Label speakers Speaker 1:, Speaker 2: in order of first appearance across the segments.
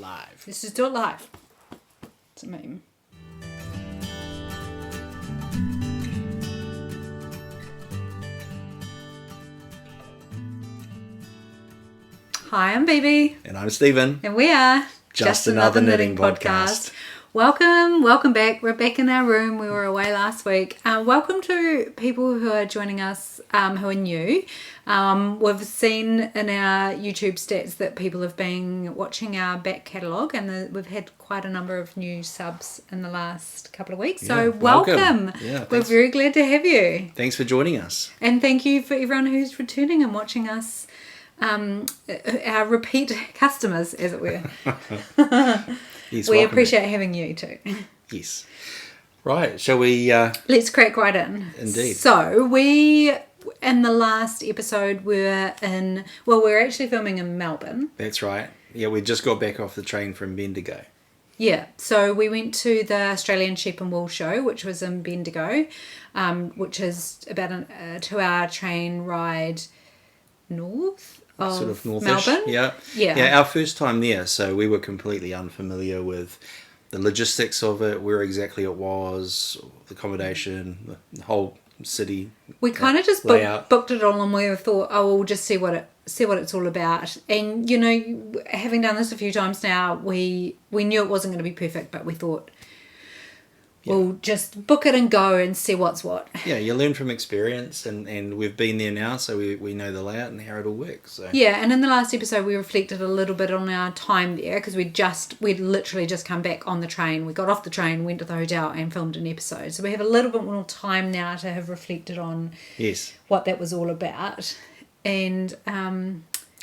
Speaker 1: live.
Speaker 2: Let's just do it live. It's a meme. Hi, I'm Bibi.
Speaker 1: And I'm Stephen.
Speaker 2: And we are
Speaker 1: Just Another Knitting Podcast.
Speaker 2: Welcome back. We're back in our room. We were away last week. Welcome to people who are joining us who are new. We've seen in our YouTube stats that people have been watching our back catalogue, and we've had quite a number of new subs in the last couple of weeks. So welcome.
Speaker 1: Yeah,
Speaker 2: we're very glad to have you.
Speaker 1: Thanks for joining us.
Speaker 2: And thank you for everyone who's returning and watching us. Our repeat customers, as it were.
Speaker 1: Yes,
Speaker 2: we appreciate having you too.
Speaker 1: Yes. Right, shall we...
Speaker 2: Let's crack right in.
Speaker 1: Indeed.
Speaker 2: So, we, in the last episode, we're actually filming in Melbourne.
Speaker 1: That's right. Yeah, we just got back off the train from Bendigo.
Speaker 2: Yeah, so we went to the Australian Sheep and Wool Show, which was in Bendigo, which is about a 2-hour train ride north of
Speaker 1: sort of northish.
Speaker 2: Melbourne.
Speaker 1: Yeah, our first time there, so we were completely unfamiliar with the logistics of it, where exactly it was, the accommodation, the whole city.
Speaker 2: We kind of just booked it all, and we thought, we'll just see what it's all about. And you know, having done this a few times now, we knew it wasn't going to be perfect, but we thought we'll just book it and go and see what's what.
Speaker 1: Yeah, you learn from experience, and we've been there now, so we know the layout and how it all works. So.
Speaker 2: Yeah, and in the last episode we reflected a little bit on our time there, because we'd literally just come back on the train. We got off the train, went to the hotel and filmed an episode. So we have a little bit more time now to have reflected on what that was all about. And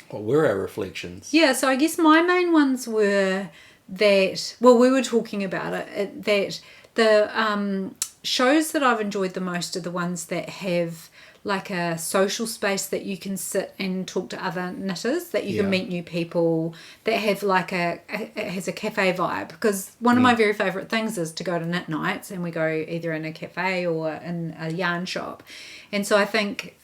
Speaker 1: what were our reflections?
Speaker 2: Yeah, so I guess my main ones were that, we were talking about it, that the shows that I've enjoyed the most are the ones that have like a social space that you can sit and talk to other knitters, that you can meet new people, that have like it has a cafe vibe. Because one of my very favourite things is to go to knit nights, and we go either in a cafe or in a yarn shop. And so I think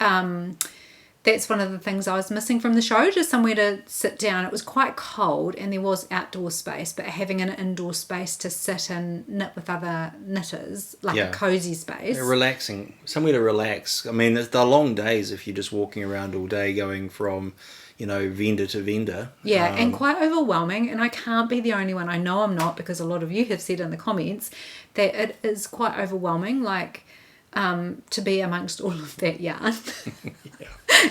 Speaker 2: that's one of the things I was missing from the show, just somewhere to sit down. It was quite cold and there was outdoor space, but having an indoor space to sit and knit with other knitters, like a cosy space.
Speaker 1: Relaxing, somewhere to relax. I mean, they're long days if you're just walking around all day going from, vendor to vendor.
Speaker 2: Yeah, and quite overwhelming. And I can't be the only one. I know I'm not, because a lot of you have said in the comments that it is quite overwhelming, to be amongst all of that yarn.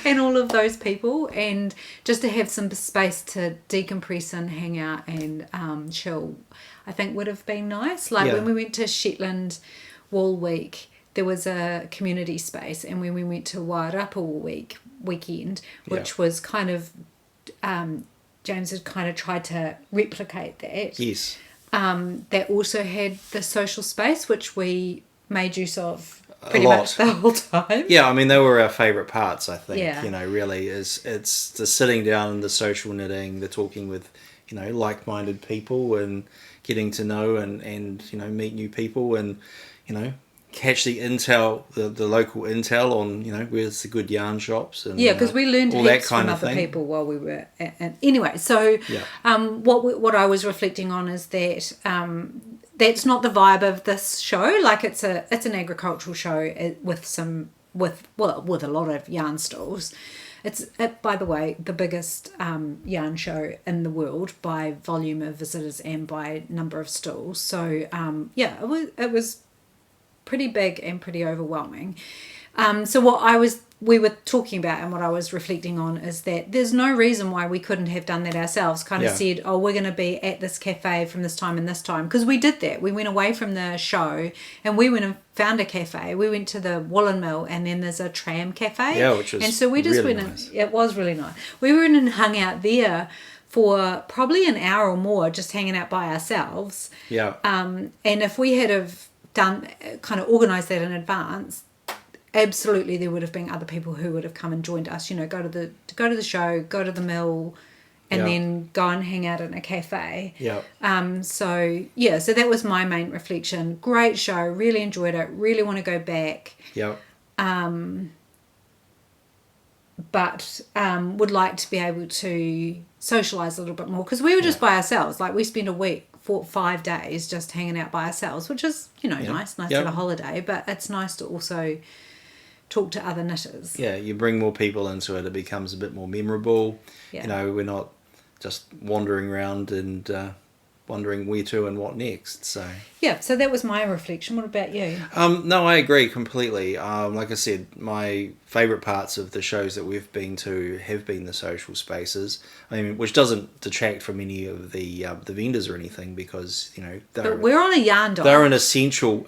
Speaker 2: And all of those people, and just to have some space to decompress and hang out and chill, I think would have been nice. When we went to Shetland Wool Week, there was a community space, and when we went to Wairarapa Wool weekend, which was kind of James had kind of tried to replicate that.
Speaker 1: Yes.
Speaker 2: That also had the social space, which we made use of pretty much the whole time.
Speaker 1: Yeah, I mean, they were our favourite parts, I think.
Speaker 2: Yeah.
Speaker 1: Really, it's the sitting down, the social knitting, the talking with, like-minded people, and getting to know and meet new people, and, catch the intel, the local intel on, where's the good yarn shops. And
Speaker 2: because we learned heaps from other people while we were anyway, so what I was reflecting on is that that's not the vibe of this show. It's an agricultural show with a lot of yarn stalls. It's, by the way, the biggest yarn show in the world by volume of visitors and by number of stalls. So it was pretty big and pretty overwhelming. So what we were talking about and what I was reflecting on is that there's no reason why we couldn't have done that ourselves. Said, we're going to be at this cafe from this time and this time, because we did that. We went away from the show and we went and found a cafe. We went to the Woolen Mill, and then there's a tram cafe.
Speaker 1: Which was
Speaker 2: and so we just
Speaker 1: really
Speaker 2: went
Speaker 1: nice.
Speaker 2: It was really nice. We went and hung out there for probably an hour or more, just hanging out by ourselves.
Speaker 1: Yeah.
Speaker 2: And if we had have done kind of organised that in advance, absolutely there would have been other people who would have come and joined us. Go to the show, go to the mill, and then go and hang out in a cafe.
Speaker 1: Yeah.
Speaker 2: So that was my main reflection. Great show, really enjoyed it, really want to go back.
Speaker 1: Yeah.
Speaker 2: but would like to be able to socialise a little bit more, because we were just by ourselves. Like, we spent a week, 5 days just hanging out by ourselves, which is, nice to have a holiday, but it's nice to also talk to other knitters.
Speaker 1: Yeah, you bring more people into it, it becomes a bit more memorable. We're not just wandering around and wondering where to and what next. So
Speaker 2: so that was my reflection. What about you?
Speaker 1: No, I agree completely. Like I said, my favourite parts of the shows that we've been to have been the social spaces. I mean, which doesn't detract from any of the vendors or anything, because
Speaker 2: but we're on a yarn diet.
Speaker 1: They're an essential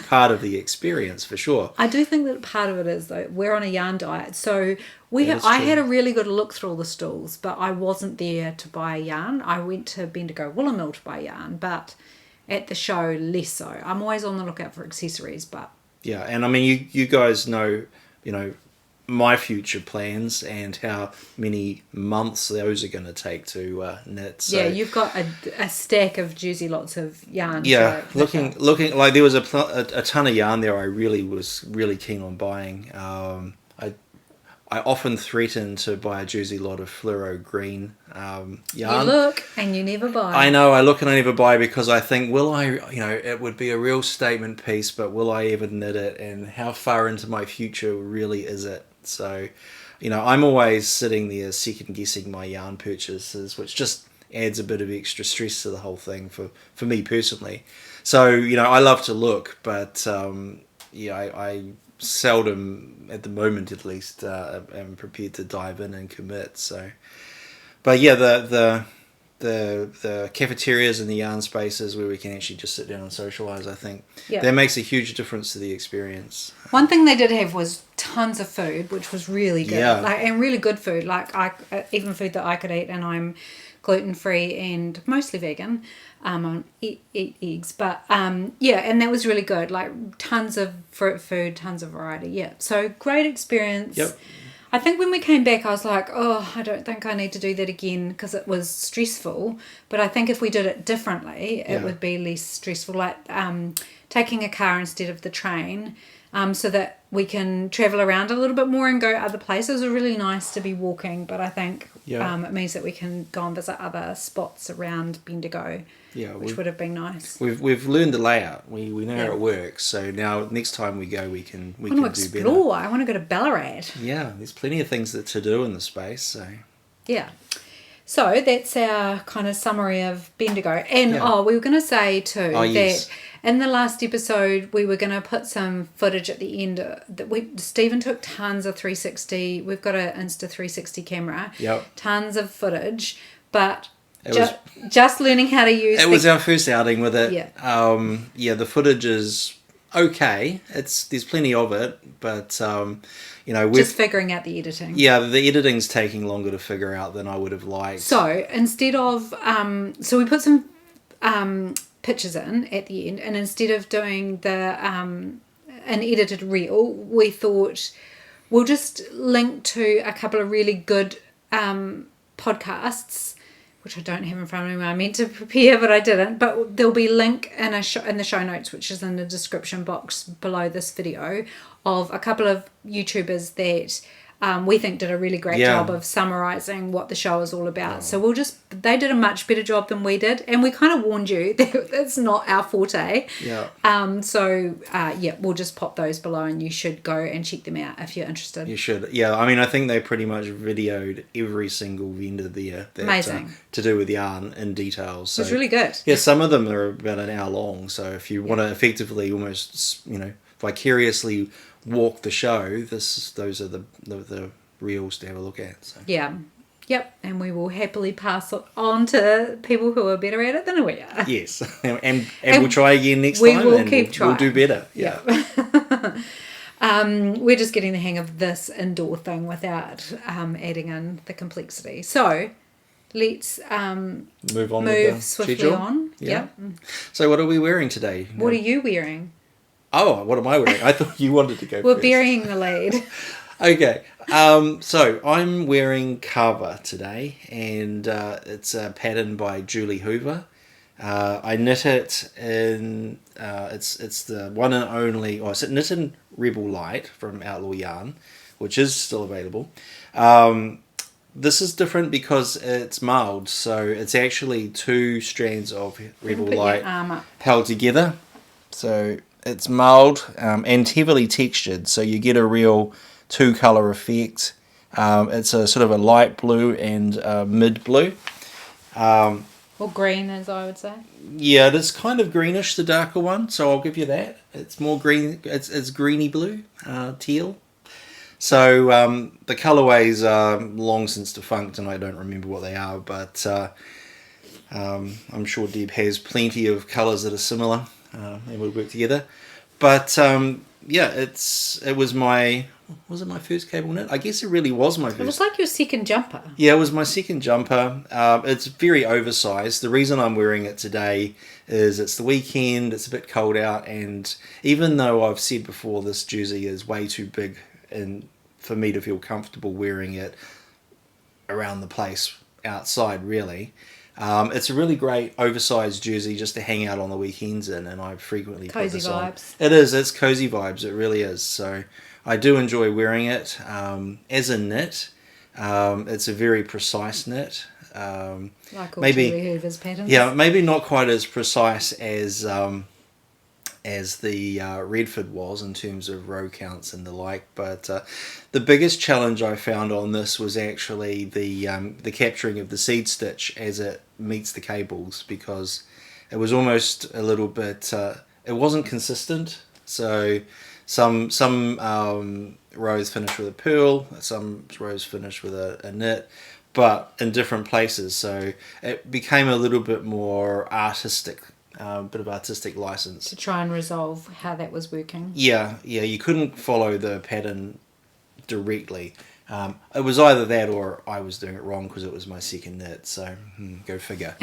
Speaker 1: part of the experience for sure.
Speaker 2: I do think that part of it is, though, we're on a yarn diet, so I had a really good look through all the stalls, but I wasn't there to buy yarn. I went to Bendigo Woolen Mill to buy yarn, but at the show, less so. I'm always on the lookout for accessories, but...
Speaker 1: Yeah, and I mean, you guys know, my future plans and how many months those are going to take to knit. So,
Speaker 2: you've got a stack of juicy lots of yarn.
Speaker 1: Yeah, looking like there was a ton of yarn there I was really keen on buying. I often threaten to buy a juicy lot of fluoro green yarn.
Speaker 2: You look and you never buy.
Speaker 1: I know, I look and I never buy, because I think, will I, it would be a real statement piece, but will I ever knit it, and how far into my future really is it? So, I'm always sitting there second guessing my yarn purchases, which just adds a bit of extra stress to the whole thing for me personally. So, I love to look, but I seldom, at the moment at least, am prepared to dive in and commit. So, but yeah, the cafeterias and the yarn spaces where we can actually just sit down and socialise, I think that makes a huge difference to the experience.
Speaker 2: One thing they did have was tons of food, which was really good, and really good food. Like, even food that I could eat, and I'm gluten-free and mostly vegan. I eat eggs, but and that was really good. Like, tons of fruit food, tons of variety. Yeah, so great experience.
Speaker 1: Yep.
Speaker 2: I think when we came back, I was like, oh, I don't think I need to do that again, because it was stressful. But I think if we did it differently, it would be less stressful. Like taking a car instead of the train, so that we can travel around a little bit more and go other places. It's really nice to be walking, but I think it means that we can go and visit other spots around Bendigo, which would have been nice.
Speaker 1: We've learned the layout. We know how it works. So now next time we go, we can do better.
Speaker 2: I want to go to Ballarat.
Speaker 1: Yeah, there's plenty of things to do in the space. So
Speaker 2: so that's our kind of summary of Bendigo. And we were going to say too that in the last episode we were going to put some footage at the end that Stephen took tons of 360. We've got an Insta 360 camera. Tons of footage, but just learning how to use
Speaker 1: it. Was our first outing with it. The footage is okay. There's plenty of it, but
Speaker 2: just figuring out the editing.
Speaker 1: The editing's taking longer to figure out than I would have liked.
Speaker 2: So instead of we put some pictures in at the end, and instead of doing an edited reel, we thought we'll just link to a couple of really good podcasts, which I don't have in front of me. I meant to prepare, but I didn't. But there'll be a link in the show notes, which is in the description box below this video, of a couple of YouTubers that we think did a really great job of summarising what the show is all about. So they did a much better job than we did, and we kind of warned you that it's not our forte. We'll just pop those below, and you should go and check them out if you're interested.
Speaker 1: You should. I mean, I think they pretty much videoed every single vendor there.
Speaker 2: Amazing.
Speaker 1: To do with yarn in detail. So,
Speaker 2: it was really good.
Speaker 1: Yeah, some of them are about an hour long, so if you want to effectively almost, vicariously walk the show, those are the reels to have a look at. So.
Speaker 2: And we will happily pass it on to people who are better at it than we are.
Speaker 1: Yes, and we'll try again next time.
Speaker 2: We will keep trying.
Speaker 1: We'll do better.
Speaker 2: We're just getting the hang of this indoor thing without adding in the complexity. So let's move swiftly schedule. On.
Speaker 1: So what are we wearing today?
Speaker 2: What are you wearing?
Speaker 1: Oh, what am I wearing? I thought you wanted to go
Speaker 2: We're
Speaker 1: first.
Speaker 2: burying the lead.
Speaker 1: Okay. So I'm wearing Carver today, and it's a pattern by Julie Hoover. I knit it in, it's the one and only, it's knit in Rebel Light from Outlaw Yarn, which is still available. This is different because it's mulled, so it's actually 2 strands of Rebel Light held together. So it's mulled and heavily textured, so you get a real 2-colour effect. It's a sort of a light blue and mid blue.
Speaker 2: Or green, as I would say.
Speaker 1: Yeah, it is kind of greenish, the darker one, so I'll give you that. It's more green, it's greeny blue, teal. So the colourways are long since defunct, and I don't remember what they are, but I'm sure Deb has plenty of colours that are similar and would work together. But yeah, it was my first cable knit? I guess it really was my first.
Speaker 2: It was like your second jumper.
Speaker 1: Yeah, it was my second jumper. It's very oversized. The reason I'm wearing it today is it's the weekend, it's a bit cold out, and even though I've said before this jersey is way too big and for me to feel comfortable wearing it around the place outside, really, it's a really great oversized jersey just to hang out on the weekends in, and I frequently put this on. Cozy vibes. It's cozy vibes, it really is. So I do enjoy wearing it. As a knit, it's a very precise knit.
Speaker 2: Like all Julie Hoover's patterns.
Speaker 1: Yeah, maybe not quite as precise as the Redford was in terms of row counts and the like, but the biggest challenge I found on this was actually the capturing of the seed stitch as it meets the cables, because it was almost a little bit it wasn't consistent. So some rows finished with a purl, some rows finished with a knit, but in different places, so it became a little bit more artistic. Bit of artistic license
Speaker 2: to try and resolve how that was working.
Speaker 1: Yeah, you couldn't follow the pattern directly. It was either that or I was doing it wrong because it was my second knit, so go figure.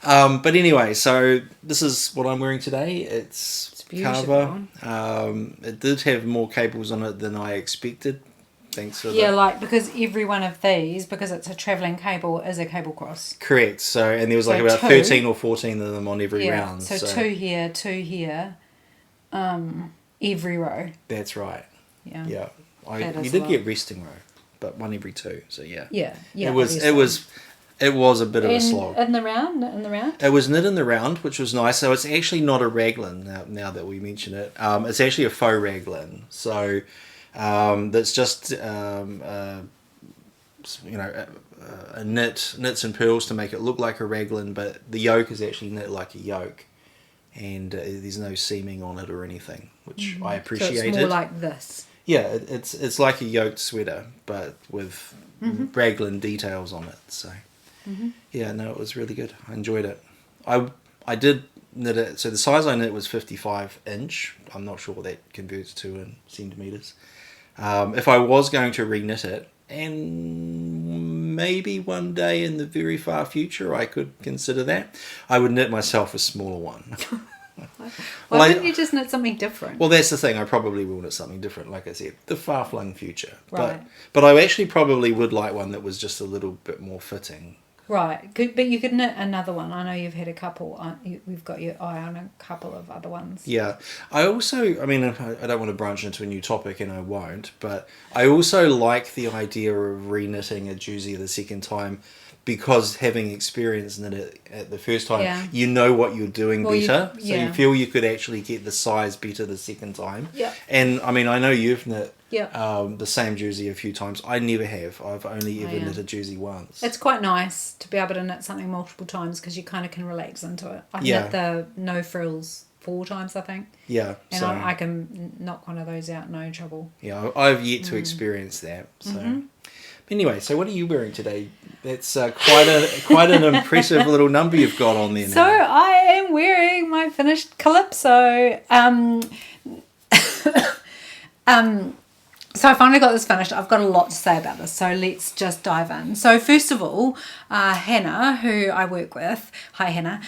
Speaker 1: But anyway, so this is what I'm wearing today. It's Carver. It did have more cables on it than I expected. Thanks for
Speaker 2: like, because every one of these, because it's a travelling cable, is a cable cross.
Speaker 1: Correct. So, and there was like about 13 or 14 of them on every round.
Speaker 2: So 2 here, 2 here, every row.
Speaker 1: That's right.
Speaker 2: Yeah.
Speaker 1: Yeah. You did get resting row, but 1 every 2. So yeah.
Speaker 2: Yeah.
Speaker 1: It was a bit of a slog.
Speaker 2: In the round?
Speaker 1: It was knit in the round, which was nice. So it's actually not a raglan now that we mention it. It's actually a faux raglan. So that's just knits and pearls to make it look like a raglan, but the yoke is actually knit like a yoke, and there's no seaming on it or anything, which I appreciated.
Speaker 2: So it's more like this.
Speaker 1: Yeah, it's like a yoked sweater, but with raglan details on it. So yeah, no, it was really good. I enjoyed it. I did knit it. So the size I knit was 55 inch. I'm not sure what that converts to in centimeters. If I was going to re-knit it, and maybe one day in the very far future I could consider that, I would knit myself a smaller one.
Speaker 2: Why wouldn't you just knit something different?
Speaker 1: Well, that's the thing. I probably will knit something different, like I said, the far-flung future.
Speaker 2: Right.
Speaker 1: But I actually probably would like one that was just a little bit more fitting.
Speaker 2: Right, but you could knit another one. I know you've had a couple. We've got your eye on a couple of other ones.
Speaker 1: Yeah. I don't want to branch into a new topic, and I won't, but I also like the idea of re-knitting a jersey the second time, because having experienced it at the first time, you know what you're doing better. So you feel you could actually get the size better the second time.
Speaker 2: Yeah.
Speaker 1: And I mean, I know you've knit the same jersey a few times. I never have. I've only ever knit a jersey once.
Speaker 2: It's quite nice to be able to knit something multiple times, because you kind of can relax into it. I've knit the no frills 4 times, I think.
Speaker 1: Yeah.
Speaker 2: And I can knock one of those out, no trouble.
Speaker 1: Yeah, I've yet to experience that. So. Anyway, so what are you wearing today? That's quite an impressive little number you've got on there now.
Speaker 2: So I am wearing my finished Calypso. So I finally got this finished. I've got a lot to say about this, so let's just dive in. So first of all, Hannah, who I work with, hi Hannah,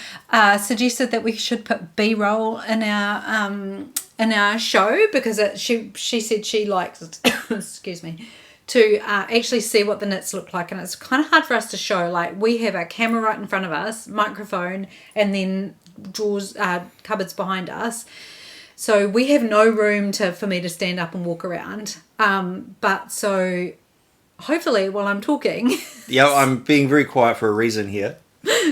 Speaker 2: suggested that we should put B-roll in our show, because she said she likes it. Excuse me. To actually see what the knits look like, and it's kind of hard for us to show. Like, we have a camera right in front of us, microphone, and then drawers, cupboards behind us. So we have no room for me to stand up and walk around. But so hopefully while I'm talking...
Speaker 1: Yeah, I'm being very quiet for a reason here.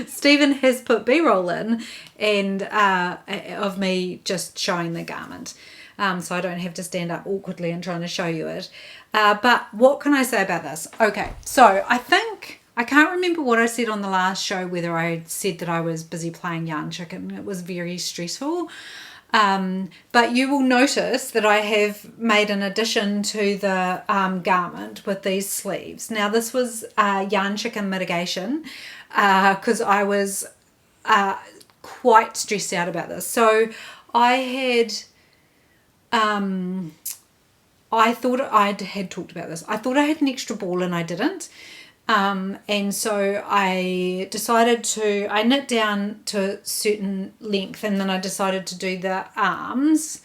Speaker 2: Stephen has put B-roll in and of me just showing the garment. So I don't have to stand up awkwardly and trying to show you it. But what can I say about this? Okay, so I can't remember what I said on the last show, whether I said that I was busy playing Yarn Chicken. It was very stressful. But you will notice that I have made an addition to the garment with these sleeves. Now this was Yarn Chicken mitigation because I was quite stressed out about this. So I had... I thought I had talked about this. I thought I had an extra ball and I didn't. And so I decided I knit down to a certain length and then I decided to do the arms.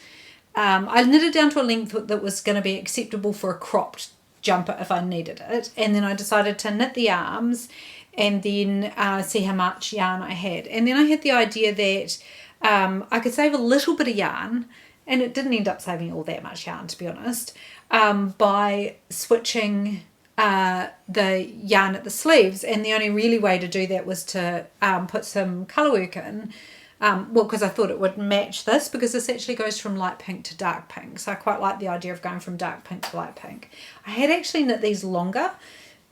Speaker 2: I knitted down to a length that was going to be acceptable for a cropped jumper if I needed it. And then I decided to knit the arms and then see how much yarn I had. And then I had the idea that I could save a little bit of yarn, and it didn't end up saving all that much yarn, to be honest, by switching the yarn at the sleeves. And the only really way to do that was to put some colour work in. Because I thought it would match this, because this actually goes from light pink to dark pink. So I quite like the idea of going from dark pink to light pink. I had actually knit these longer.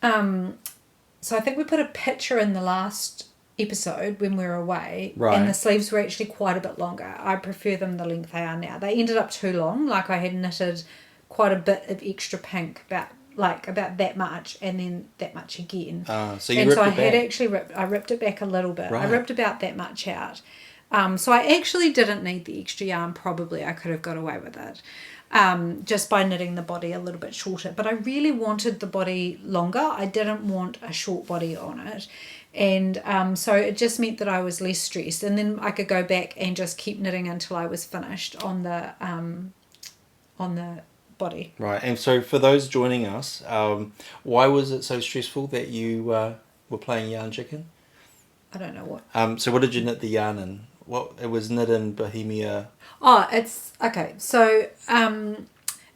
Speaker 2: So I think we put a picture in the last episode when we were away,
Speaker 1: right,
Speaker 2: and the sleeves were actually quite a bit longer. I prefer them the length they are now. They ended up too long. Like I had knitted quite a bit of extra pink, about that much, and then that much again.
Speaker 1: So you ripped it back.
Speaker 2: I ripped it back a little bit.
Speaker 1: Right.
Speaker 2: I ripped about that much out. So I actually didn't need the extra yarn. Probably I could have got away with it. Just by knitting the body a little bit shorter. But I really wanted the body longer. I didn't want a short body on it. And so it just meant that I was less stressed. And then I could go back and just keep knitting until I was finished on the body.
Speaker 1: Right. And so for those joining us, why was it so stressful that you were playing Yarn Chicken?
Speaker 2: I don't know what.
Speaker 1: So what did you knit the yarn in? Well, it was knit in Bohemia.
Speaker 2: Oh, it's okay. So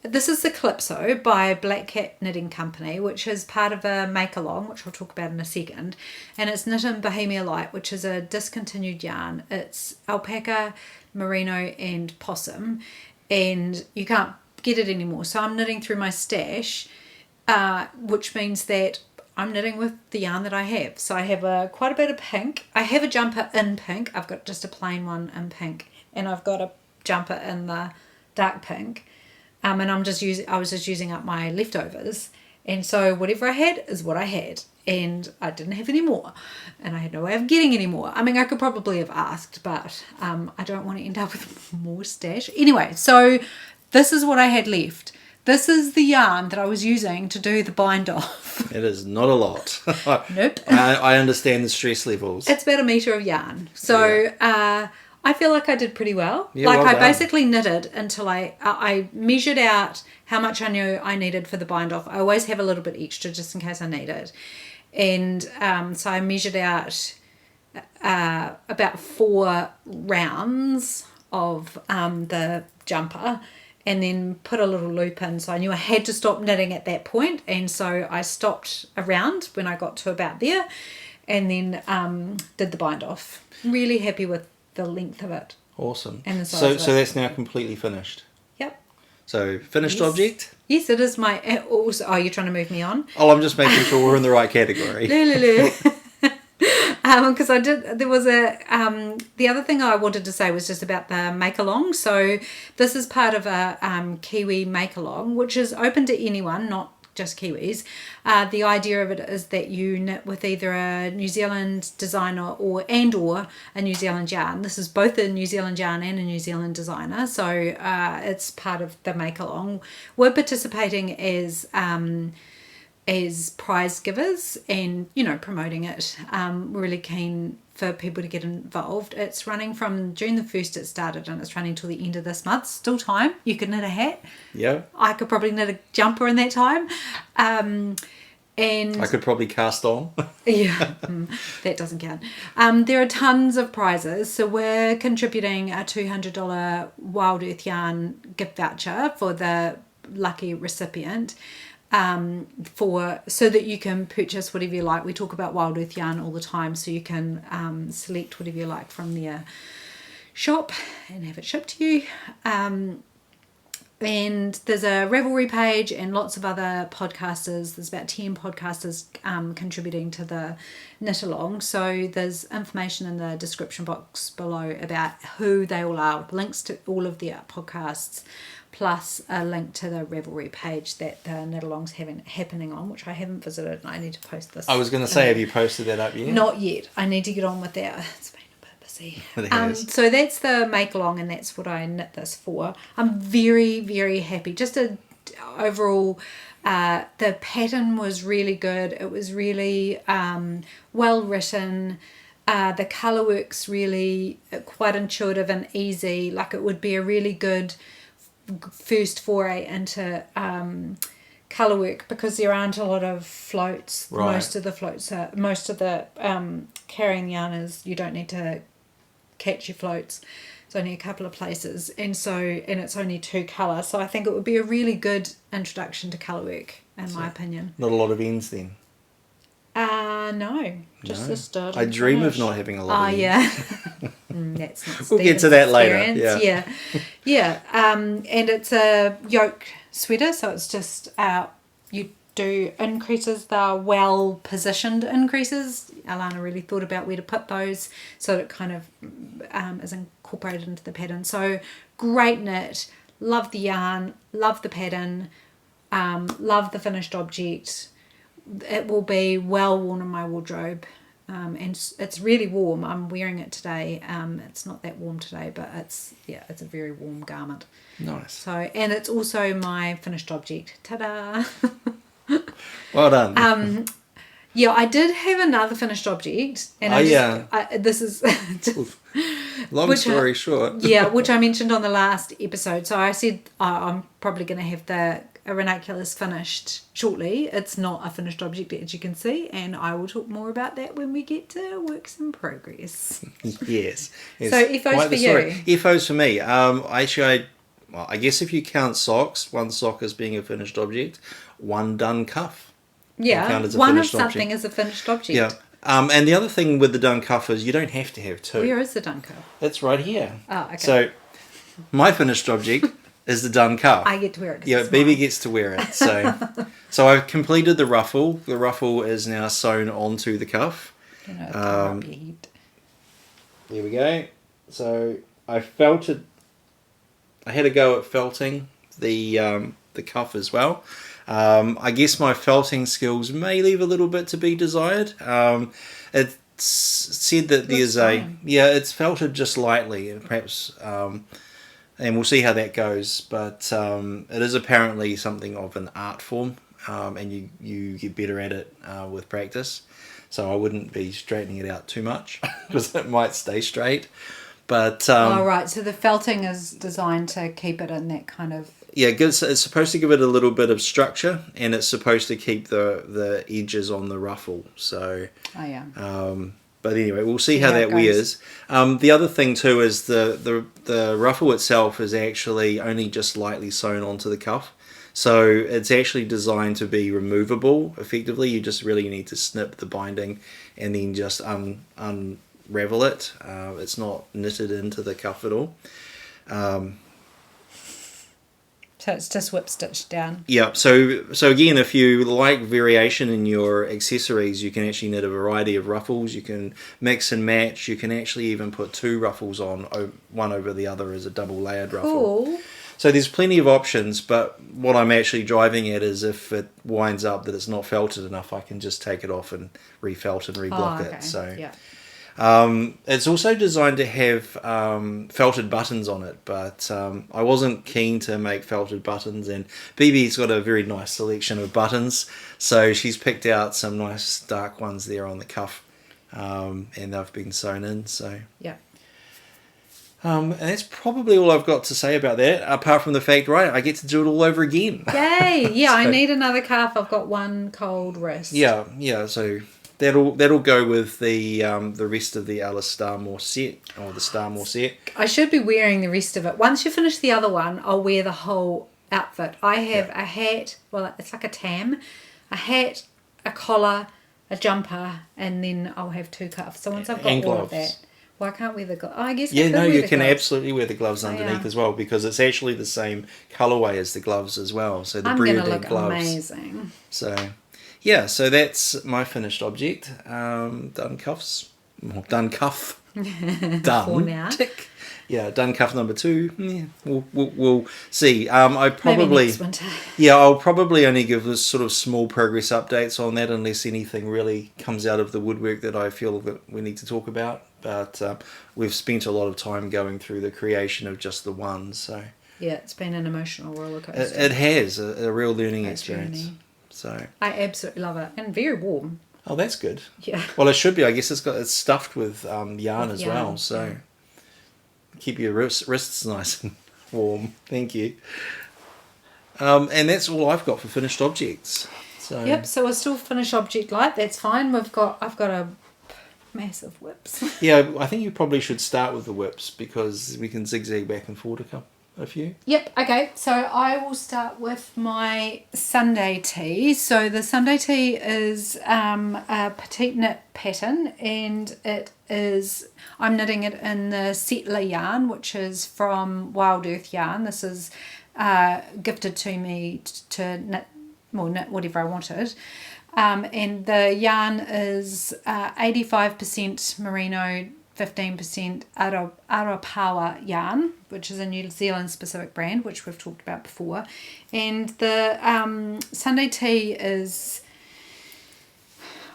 Speaker 2: this is the Calypso by Black Cat Knitting Company, which is part of a make along, which I'll talk about in a second. And it's knit in Bohemia Light, which is a discontinued yarn. It's alpaca, merino, and possum, and you can't get it anymore. So I'm knitting through my stash, which means that I'm knitting with the yarn that I have. So I have quite a bit of pink. I have a jumper in pink. I've got just a plain one in pink, and I've got a jumper in the dark pink. And I was just using up my leftovers. And so whatever I had is what I had. And I didn't have any more. And I had no way of getting any more. I mean, I could probably have asked, but I don't want to end up with more stash. Anyway, so this is what I had left. This is the yarn that I was using to do the bind off.
Speaker 1: It is not a lot.
Speaker 2: Nope.
Speaker 1: I understand the stress levels.
Speaker 2: It's about a metre of yarn. So I feel like I did pretty well.
Speaker 1: Yeah, well done.
Speaker 2: Basically knitted until I measured out how much I knew I needed for the bind off. I always have a little bit extra just in case I need it. And so I measured out about 4 rounds of the jumper, and then put a little loop in. So I knew I had to stop knitting at that point. And so I stopped around when I got to about there, and then did the bind off. Really happy with the length of it.
Speaker 1: Awesome.
Speaker 2: And the size
Speaker 1: so
Speaker 2: of it.
Speaker 1: So that's now completely finished.
Speaker 2: Yep.
Speaker 1: So finished
Speaker 2: Yes.
Speaker 1: object?
Speaker 2: Yes, it is my... Also, you're trying to move me on?
Speaker 1: Oh, I'm just making sure we're in the right category.
Speaker 2: Because there was the other thing I wanted to say was just about the make-along. So this is part of a Kiwi make-along, which is open to anyone, not just Kiwis. The idea of it is that you knit with either a New Zealand designer or a New Zealand yarn. This is both a New Zealand yarn and a New Zealand designer, so it's part of the make-along. We're participating as prize givers and, promoting it. We're really keen for people to get involved. It's running from June the 1st it started, and it's running till the end of this month. Still time. You could knit a hat.
Speaker 1: Yeah.
Speaker 2: I could probably knit a jumper in that time. And
Speaker 1: I could probably cast on.
Speaker 2: Yeah, that doesn't count. There are tons of prizes. So we're contributing a $200 Wild Earth Yarn gift voucher for the lucky recipient, so that you can purchase whatever you like. We talk about Wild Earth Yarn all the time, so you can select whatever you like from their shop and have it shipped to you. And there's a Revelry page and lots of other podcasters. There's about 10 podcasters contributing to the knit along. So there's information in the description box below about who they all are, links to all of their podcasts, plus a link to the Revelry page that the knit along's happening on, which I haven't visited. I need to post this.
Speaker 1: I was going to say, have you posted that up yet?
Speaker 2: Not yet. I need to get on with that. It's been
Speaker 1: It
Speaker 2: so that's the make along, and that's what I knit this for. I'm very, very happy. Just overall, the pattern was really good. It was really well written. The colour work's really quite intuitive and easy. Like, it would be a really good first foray into colour work, because there aren't a lot of floats.
Speaker 1: Right.
Speaker 2: Most of the carrying yarn is, you don't need to catch your floats. It's only a couple of places, and it's only 2 colour, so I think it would be a really good introduction to colour work, in my opinion.
Speaker 1: Not a lot of ends then.
Speaker 2: No, just the start.
Speaker 1: I dream of not having a lot of ends.
Speaker 2: Yeah. That's not
Speaker 1: We'll get to that later.
Speaker 2: Yeah. And it's a yoke sweater, so it's just you do increases, they're well positioned increases. Alana really thought about where to put those, so it kind of is incorporated into the pattern. So great knit, love the yarn, love the pattern, love the finished object. It will be well worn in my wardrobe, and it's really warm. I'm wearing it today. It's not that warm today, but it's a very warm garment.
Speaker 1: Nice.
Speaker 2: So, and it's also my finished object. Ta-da!
Speaker 1: Well done.
Speaker 2: Yeah, I did have another finished object, and this is
Speaker 1: long story short.
Speaker 2: Yeah, which I mentioned on the last episode. So I said I'm probably going to have the Renunculus finished shortly. It's not a finished object, as you can see, and I will talk more about that when we get to works in progress.
Speaker 1: Yes.
Speaker 2: So FOs for you.
Speaker 1: FOs for me. I guess if you count socks, one sock as being a finished object, one done cuff.
Speaker 2: Yeah, one of something is a finished object.
Speaker 1: Yeah. And the other thing with the done cuff is you don't have to have 2.
Speaker 2: Where is the done cuff?
Speaker 1: It's right here.
Speaker 2: Oh, okay.
Speaker 1: So my finished object is the done cuff.
Speaker 2: I get to wear it.
Speaker 1: Yeah, BB gets to wear it. So I've completed the ruffle. The ruffle is now sewn onto the cuff.
Speaker 2: There
Speaker 1: we go. So I felted. I had a go at felting the cuff as well. I guess my felting skills may leave a little bit to be desired. It's said that there's it's felted just lightly, and perhaps, and we'll see how that goes. But it is apparently something of an art form, and you get better at it with practice. So I wouldn't be straightening it out too much because it might stay straight. But
Speaker 2: right. So the felting is designed to keep it in that kind of.
Speaker 1: Yeah, it's supposed to give it a little bit of structure, and it's supposed to keep the edges on the ruffle. So.
Speaker 2: Oh yeah.
Speaker 1: But anyway, we'll see how that wears. The other thing too is the ruffle itself is actually only just lightly sewn onto the cuff. So it's actually designed to be removable effectively. You just really need to snip the binding and then just unravel it. It's not knitted into the cuff at all.
Speaker 2: So it's just whip stitched down.
Speaker 1: Yeah, so again, if you like variation in your accessories, you can actually knit a variety of ruffles. You can mix and match. You can actually even put 2 ruffles on, one over the other as a double layered ruffle.
Speaker 2: Cool.
Speaker 1: So there's plenty of options, but what I'm actually driving at is if it winds up that it's not felted enough, I can just take it off and refelt and reblock it. So
Speaker 2: yeah.
Speaker 1: It's also designed to have felted buttons on it, but I wasn't keen to make felted buttons, and BB's got a very nice selection of buttons, so she's picked out some nice dark ones there on the cuff, and they've been sewn in. So
Speaker 2: yeah.
Speaker 1: And that's probably all I've got to say about that, apart from the fact, right, I get to do it all over again.
Speaker 2: Yay! Yeah, so, I need another calf. I've got one cold wrist.
Speaker 1: Yeah. So that'll go with the rest of the Alice Starmore set, or the Starmore set.
Speaker 2: I should be wearing the rest of it. Once you finish the other one, I'll wear the whole outfit. I have a hat. Well, it's like a tam, a hat, a collar, a jumper, and then I'll have 2 cuffs. So once I've got all of that. Well, I can't wear the gloves. Oh, I guess I could
Speaker 1: no,
Speaker 2: wear
Speaker 1: you
Speaker 2: the
Speaker 1: can
Speaker 2: gloves.
Speaker 1: absolutely wear the gloves underneath as well, because it's actually the same colourway as the gloves as well. So the
Speaker 2: I'm
Speaker 1: going
Speaker 2: to look
Speaker 1: gloves.
Speaker 2: Amazing.
Speaker 1: So, yeah, so that's my finished object. Done cuffs. Well, done cuff. Done.
Speaker 2: For now.
Speaker 1: Tick. Yeah, done cuff number 2. Yeah, we'll see. I probably
Speaker 2: maybe next winter.
Speaker 1: Yeah, I'll probably only give us sort of small progress updates on that, unless anything really comes out of the woodwork that I feel that we need to talk about. But we've spent a lot of time going through the creation of just the one, so
Speaker 2: yeah, it's been an emotional roller coaster.
Speaker 1: It has a real learning experience.
Speaker 2: Journey.
Speaker 1: So
Speaker 2: I absolutely love it, and very warm.
Speaker 1: Oh, that's good.
Speaker 2: Yeah.
Speaker 1: Well, it should be. I guess it's stuffed with yarn as well, so
Speaker 2: yeah.
Speaker 1: Keep your wrists nice and warm. Thank you. And that's all I've got for finished objects. So
Speaker 2: yep. So we're still finished object light. That's fine. I've got a massive whips.
Speaker 1: Yeah, I think you probably should start with the whips, because we can zigzag back and forward a few.
Speaker 2: Yep, okay. So I will start with my Sunday tee. So the Sunday tee is a petite knit pattern, and I'm knitting it in the Settler yarn, which is from Wild Earth Yarn. This is gifted to me to knit whatever I wanted. And the yarn is 85% merino, 15% Arapawa yarn, which is a New Zealand specific brand, which we've talked about before. And the Sunday tee is,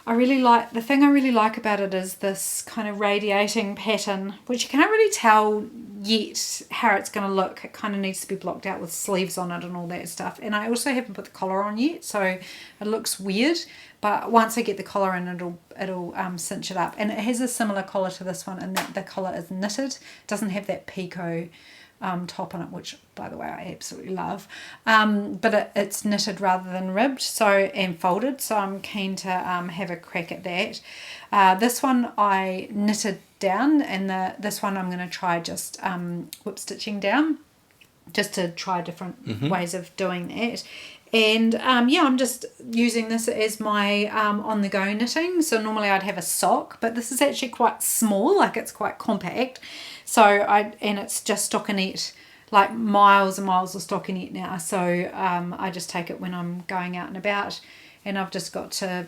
Speaker 2: the thing I really like about it is this kind of radiating pattern, which you can't really tell yet how it's going to look. It kind of needs to be blocked out with sleeves on it and all that stuff. And I also haven't put the collar on yet, so it looks weird. But once I get the collar in, it'll cinch it up. And it has a similar collar to this one, in that the collar is knitted. It doesn't have that picot top on it, which, by the way, I absolutely love. But it's knitted rather than ribbed, and folded. So I'm keen to have a crack at that. This one I knitted down, and this one I'm going to try just whip stitching down, just to try different ways of doing that. And I'm just using this as my on-the-go knitting. So normally I'd have a sock, but this is actually quite small, like it's quite compact. So and it's just stockinette, like miles and miles of stockinette now. So I just take it when I'm going out and about, and I've just got to,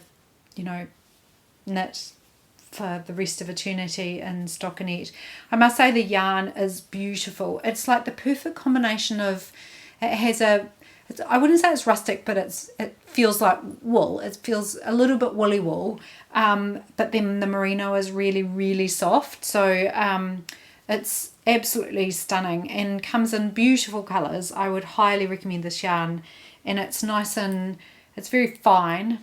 Speaker 2: knit for the rest of eternity in stockinette. I must say the yarn is beautiful. It's like the perfect combination of, it has I wouldn't say it's rustic, but it feels like wool. It feels a little bit woolly wool, but then the merino is really, really soft. So it's absolutely stunning and comes in beautiful colours. I would highly recommend this yarn, and it's nice and it's very fine.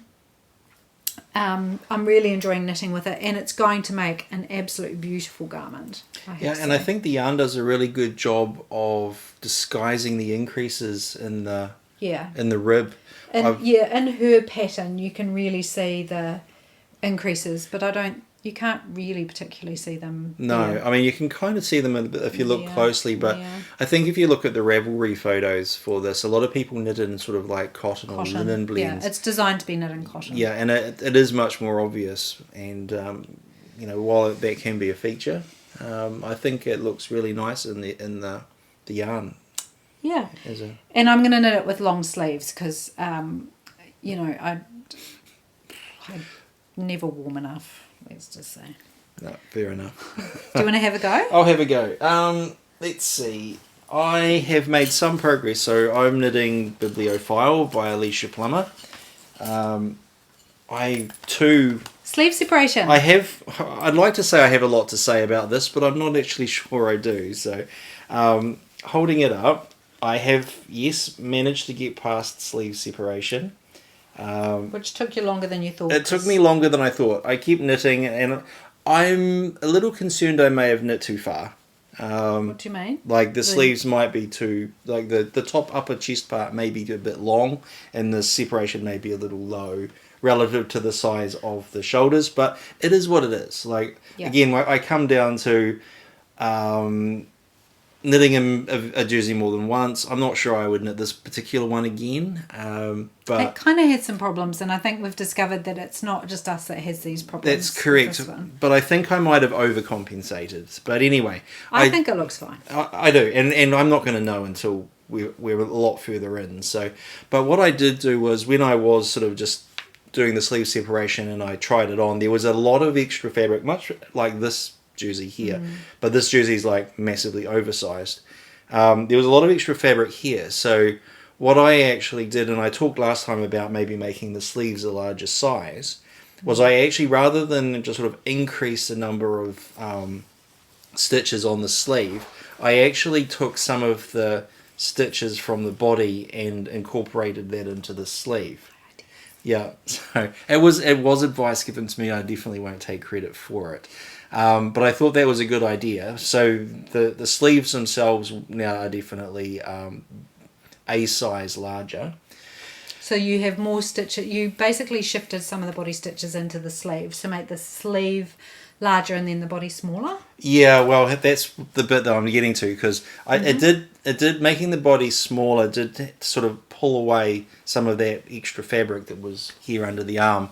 Speaker 2: I'm really enjoying knitting with it, and it's going to make an absolutely beautiful garment.
Speaker 1: I think the yarn does a really good job of disguising the increases in the rib.
Speaker 2: And in her pattern you can really see the increases, but you can't really particularly see them.
Speaker 1: No,
Speaker 2: there.
Speaker 1: I mean you can kind of see them if you look closely, but I think if you look at the Ravelry photos for this, a lot of people knit in sort of like cotton or linen blends.
Speaker 2: Yeah, it's designed to be knit in cotton.
Speaker 1: Yeah, and it is much more obvious, and while that can be a feature, I think it looks really nice in the yarn.
Speaker 2: Yeah, and I'm going to knit it with long sleeves because, I never warm enough. Let's just say.
Speaker 1: No, fair enough.
Speaker 2: Do you want to have a go?
Speaker 1: I'll have a go. Let's see. I have made some progress. So I'm knitting Bibliophile by Alicia Plummer.
Speaker 2: Sleeve separation.
Speaker 1: I'd like to say I have a lot to say about this, but I'm not actually sure I do. So, holding it up, I have, managed to get past sleeve separation.
Speaker 2: Which took you longer than you thought.
Speaker 1: It took me longer than I thought. I keep knitting, and I'm a little concerned I may have knit too far.
Speaker 2: What do you mean?
Speaker 1: Like the sleeves might be too, like the top upper chest part may be a bit long, and the separation may be a little low relative to the size of the shoulders, but it is what it is. Like, again, I come down to knitting a jersey more than once. I'm not sure I would knit this particular one again, but
Speaker 2: it kind of had some problems, and I think we've discovered that it's not just us that has these problems.
Speaker 1: That's correct, but I think I might have overcompensated. But anyway,
Speaker 2: I think it looks fine.
Speaker 1: I do, and I'm not going to know until we're a lot further in. So, but what I did do was, when I was sort of just doing the sleeve separation and I tried it on, there was a lot of extra fabric, much like this jersey here, but this jersey is like massively oversized. There was a lot of extra fabric here, so what I actually did, and I talked last time about maybe making the sleeves a larger size, was I actually, rather than just sort of increase the number of stitches on the sleeve, I actually took some of the stitches from the body and incorporated that into the sleeve. Yeah, so it was advice given to me. I definitely won't take credit for it. But I thought that was a good idea. So the sleeves themselves now are definitely a size larger.
Speaker 2: So you have more stitches. You basically shifted some of the body stitches into the sleeve to make the sleeve larger and then the body smaller.
Speaker 1: Yeah, well, that's the bit that I'm getting to, because it did making the body smaller did sort of pull away some of that extra fabric that was here under the arm.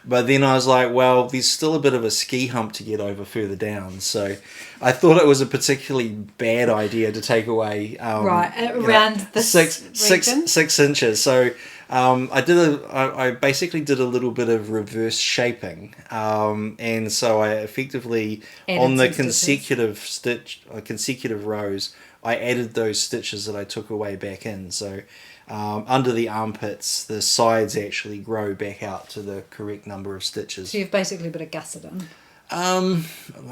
Speaker 1: But then I was like, well, there's still a bit of a ski hump to get over further down. So I thought it was a particularly bad idea to take away
Speaker 2: around the
Speaker 1: 6 inches. So I basically did a little bit of reverse shaping, and so I effectively on the consecutive rows, I added those stitches that I took away back in. So under the armpits, the sides actually grow back out to the correct number of stitches.
Speaker 2: So you've basically put a gusset in.
Speaker 1: A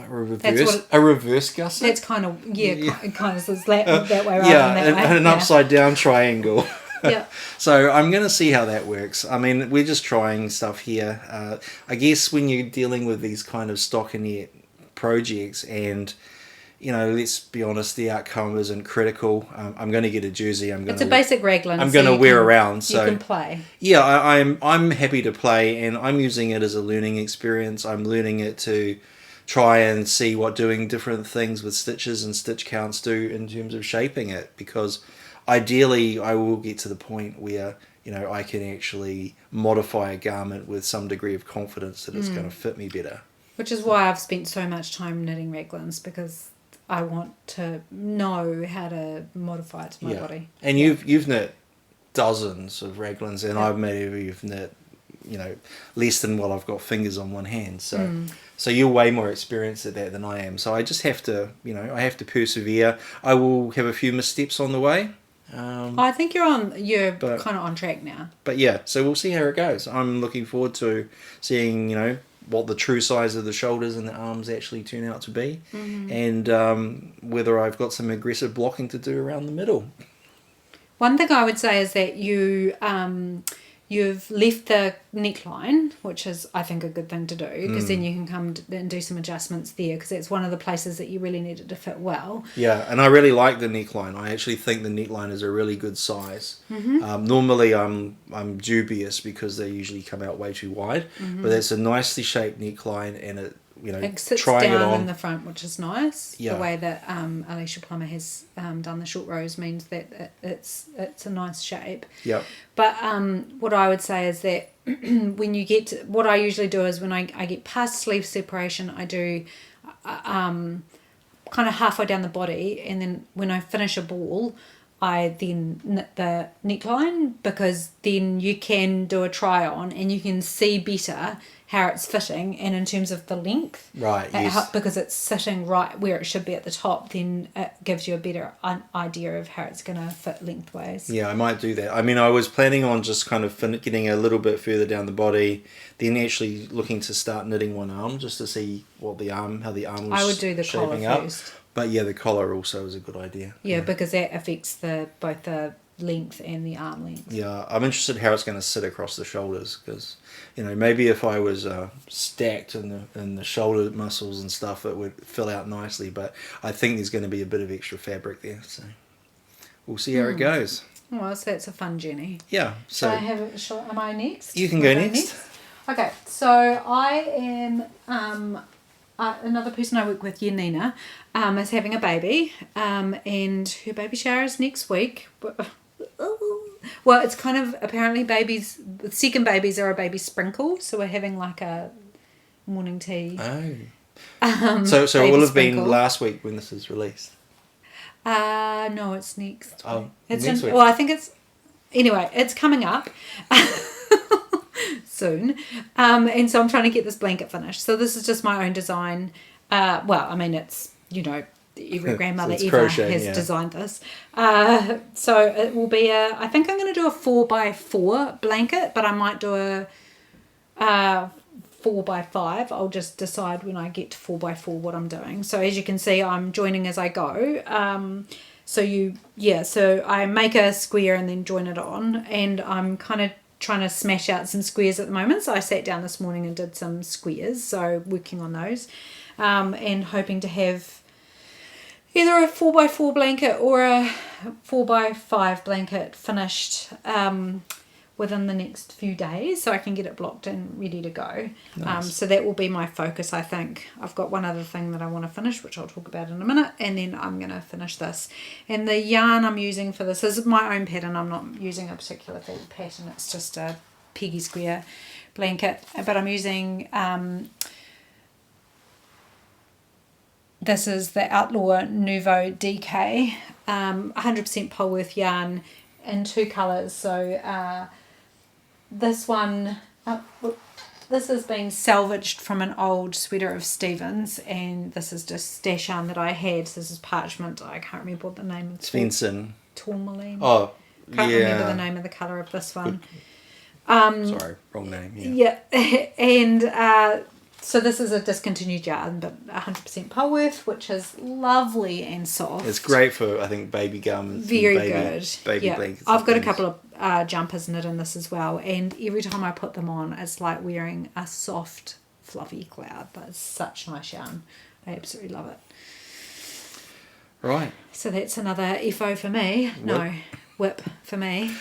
Speaker 1: reverse gusset.
Speaker 2: That's kind of it kind of says that way rather than that way.
Speaker 1: An upside down triangle.
Speaker 2: Yeah.
Speaker 1: So I'm going to see how that works. I mean, we're just trying stuff here. I guess when you're dealing with these kind of stockinette projects, and let's be honest, the outcome isn't critical. I'm going to get a jersey.
Speaker 2: It's a basic raglan.
Speaker 1: I'm going to wear around. So
Speaker 2: you can play.
Speaker 1: Yeah, I'm happy to play, and I'm using it as a learning experience. I'm learning it to try and see what doing different things with stitches and stitch counts do in terms of shaping it, because ideally I will get to the point where I can actually modify a garment with some degree of confidence that it's going to fit me better.
Speaker 2: Which is why I've spent so much time knitting raglans, because I want to know how to modify it to my body.
Speaker 1: And you've knit dozens of raglans, and I've maybe knit less than what I've got fingers on one hand. So you're way more experienced at that than I am. So I just have to I have to persevere. I will have a few missteps on the way.
Speaker 2: I think you're kind of on track now.
Speaker 1: But yeah, so we'll see how it goes. I'm looking forward to seeing what the true size of the shoulders and the arms actually turn out to be, and whether I've got some aggressive blocking to do around the middle.
Speaker 2: One thing I would say is that you've left the neckline, which is, I think, a good thing to do, because then you can come and do some adjustments there, because it's one of the places that you really need it to fit well.
Speaker 1: Yeah, and I really like the neckline. I actually think the neckline is a really good size. Normally I'm dubious because they usually come out way too wide, but that's a nicely shaped neckline, and it
Speaker 2: sits down in the front, which is nice. Yeah. The way that Alicia Plummer has done the short rows means that it's a nice shape.
Speaker 1: Yeah.
Speaker 2: But what I would say is that when you get to, what I usually do is when I get past sleeve separation, I do kind of halfway down the body, and then when I finish a ball, I then knit the neckline, because then you can do a try on and you can see better how it's fitting, and in terms of the length,
Speaker 1: right? Yes.
Speaker 2: Because it's sitting right where it should be at the top, then it gives you a better idea of how it's going to fit lengthways.
Speaker 1: Yeah, I might do that. I mean, I was planning on just kind of getting a little bit further down the body, then actually looking to start knitting one arm just to see how the arm was.
Speaker 2: I would do the collar first.
Speaker 1: But yeah, the collar also is a good idea.
Speaker 2: Yeah, because that affects both the length and the arm length.
Speaker 1: Yeah, I'm interested how it's going to sit across the shoulders, because maybe if I was stacked in the shoulder muscles and stuff, it would fill out nicely. But I think there's going to be a bit of extra fabric there, so we'll see how it goes.
Speaker 2: Well, so that's a fun journey.
Speaker 1: Yeah. So
Speaker 2: am I next?
Speaker 1: You can go next.
Speaker 2: Okay, so I am another person I work with, Yanina, is having a baby, and her baby shower is next week. Well, it's kind of apparently babies. The second babies are a baby sprinkle, so we're having like a morning tea.
Speaker 1: Oh. So it will have been last week when this is released.
Speaker 2: No, it's next.
Speaker 1: Oh,
Speaker 2: it's
Speaker 1: next week.
Speaker 2: Well, I think it's anyway. It's coming up soon, and so I'm trying to get this blanket finished. So this is just my own design. Well, I mean, it's every grandmother
Speaker 1: so
Speaker 2: ever
Speaker 1: crochet,
Speaker 2: has designed this. So it will be I think I'm going to do a 4x4 blanket, but I might do a 4x5. I'll just decide when I get to 4x4 what I'm doing. So as you can see, I'm joining as I go. So I make a square and then join it on, and I'm kind of trying to smash out some squares at the moment. So I sat down this morning and did some squares, so working on those, and hoping to have either a 4x4 blanket or a 4x5 blanket finished within the next few days, so I can get it blocked and ready to go.
Speaker 1: Nice.
Speaker 2: So that will be my focus, I think. I've got one other thing that I want to finish, which I'll talk about in a minute, and then I'm going to finish this. And the yarn I'm using for this is my own pattern. I'm not using a particular pattern. It's just a peggy square blanket, but I'm using this is the Outlaw Nouveau DK 100% Polworth yarn in two colours. So this one, this has been salvaged from an old sweater of Stephen's, and this is just stash yarn that I had. So this is parchment. I can't remember what the name is.
Speaker 1: Svensson.
Speaker 2: Tourmaline.
Speaker 1: Oh,
Speaker 2: can't remember the name of the colour of this one.
Speaker 1: Sorry, wrong name.
Speaker 2: Yeah, and so this is a discontinued yarn, but 100% Polworth, which is lovely and soft.
Speaker 1: It's great for, I think, baby garments.
Speaker 2: Very
Speaker 1: good. Baby blankets.
Speaker 2: I've got a couple of jumpers knit in this as well, and every time I put them on, it's like wearing a soft, fluffy cloud. But it's such nice yarn. I absolutely love it.
Speaker 1: Right.
Speaker 2: So that's another FO for me. No, whip for me.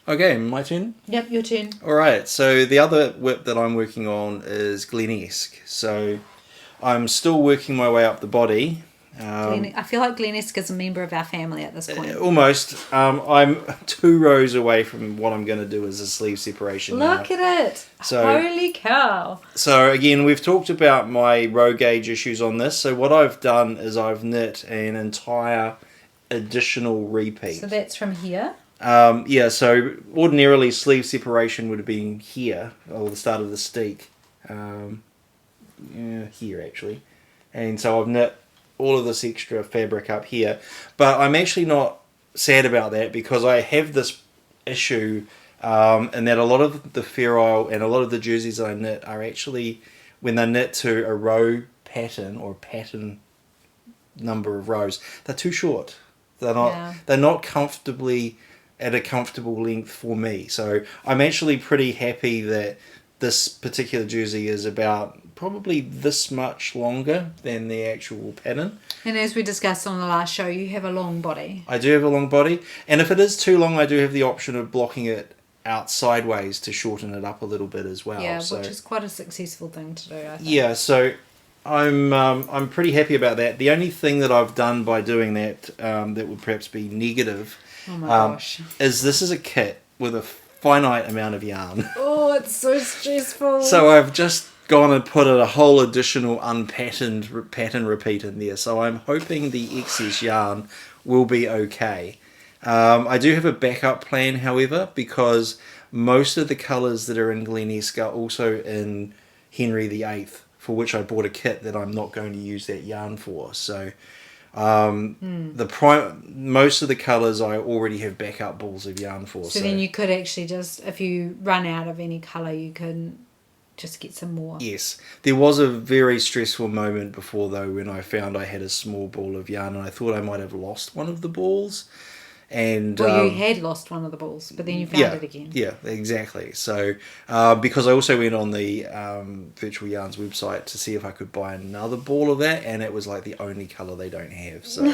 Speaker 1: Okay, my turn?
Speaker 2: Yep, your turn.
Speaker 1: Alright, so the other whip that I'm working on is Glenesque. So I'm still working my way up the body.
Speaker 2: I feel like Glenesque is a member of our family at this point.
Speaker 1: Almost. I'm 2 rows away from what I'm going to do as a sleeve separation.
Speaker 2: Look at it. So, holy cow.
Speaker 1: So again, we've talked about my row gauge issues on this. So what I've done is I've knit an entire additional repeat.
Speaker 2: So that's from here?
Speaker 1: So ordinarily sleeve separation would have been here, or the start of the steek. Here actually. And so I've knit all of this extra fabric up here. But I'm actually not sad about that, because I have this issue and that a lot of the ferrule and a lot of the jerseys that I knit are actually, when they're knit to a row pattern or pattern number of rows, they're too short. They're not comfortably at a comfortable length for me. So I'm actually pretty happy that this particular jersey is about probably this much longer than the actual pattern.
Speaker 2: And as we discussed on the last show, you have a long body.
Speaker 1: I do have a long body, and if it is too long, I do have the option of blocking it out sideways to shorten it up a little bit as well.
Speaker 2: Yeah, which is quite a successful thing to do, I think.
Speaker 1: Yeah, so I'm pretty happy about that. The only thing that I've done by doing that that would perhaps be negative is this is a kit with a finite amount of yarn.
Speaker 2: Oh, it's so stressful.
Speaker 1: So I've just gone and put a whole additional unpatterned pattern repeat in there. So I'm hoping the excess yarn will be okay. I do have a backup plan, however, because most of the colours that are in Glenesque are also in Henry VIII, for which I bought a kit that I'm not going to use that yarn for. So most of the colours I already have backup balls of yarn for.
Speaker 2: So then you could actually just, if you run out of any colour, you can just get some more.
Speaker 1: Yes. There was a very stressful moment before, though, when I found I had a small ball of yarn and I thought I might have lost one of the balls. And
Speaker 2: well, you had lost one of the balls, but then you found it again.
Speaker 1: Yeah, exactly. So because I also went on the Virtual Yarns website to see if I could buy another ball of that, and it was like the only colour they don't have. So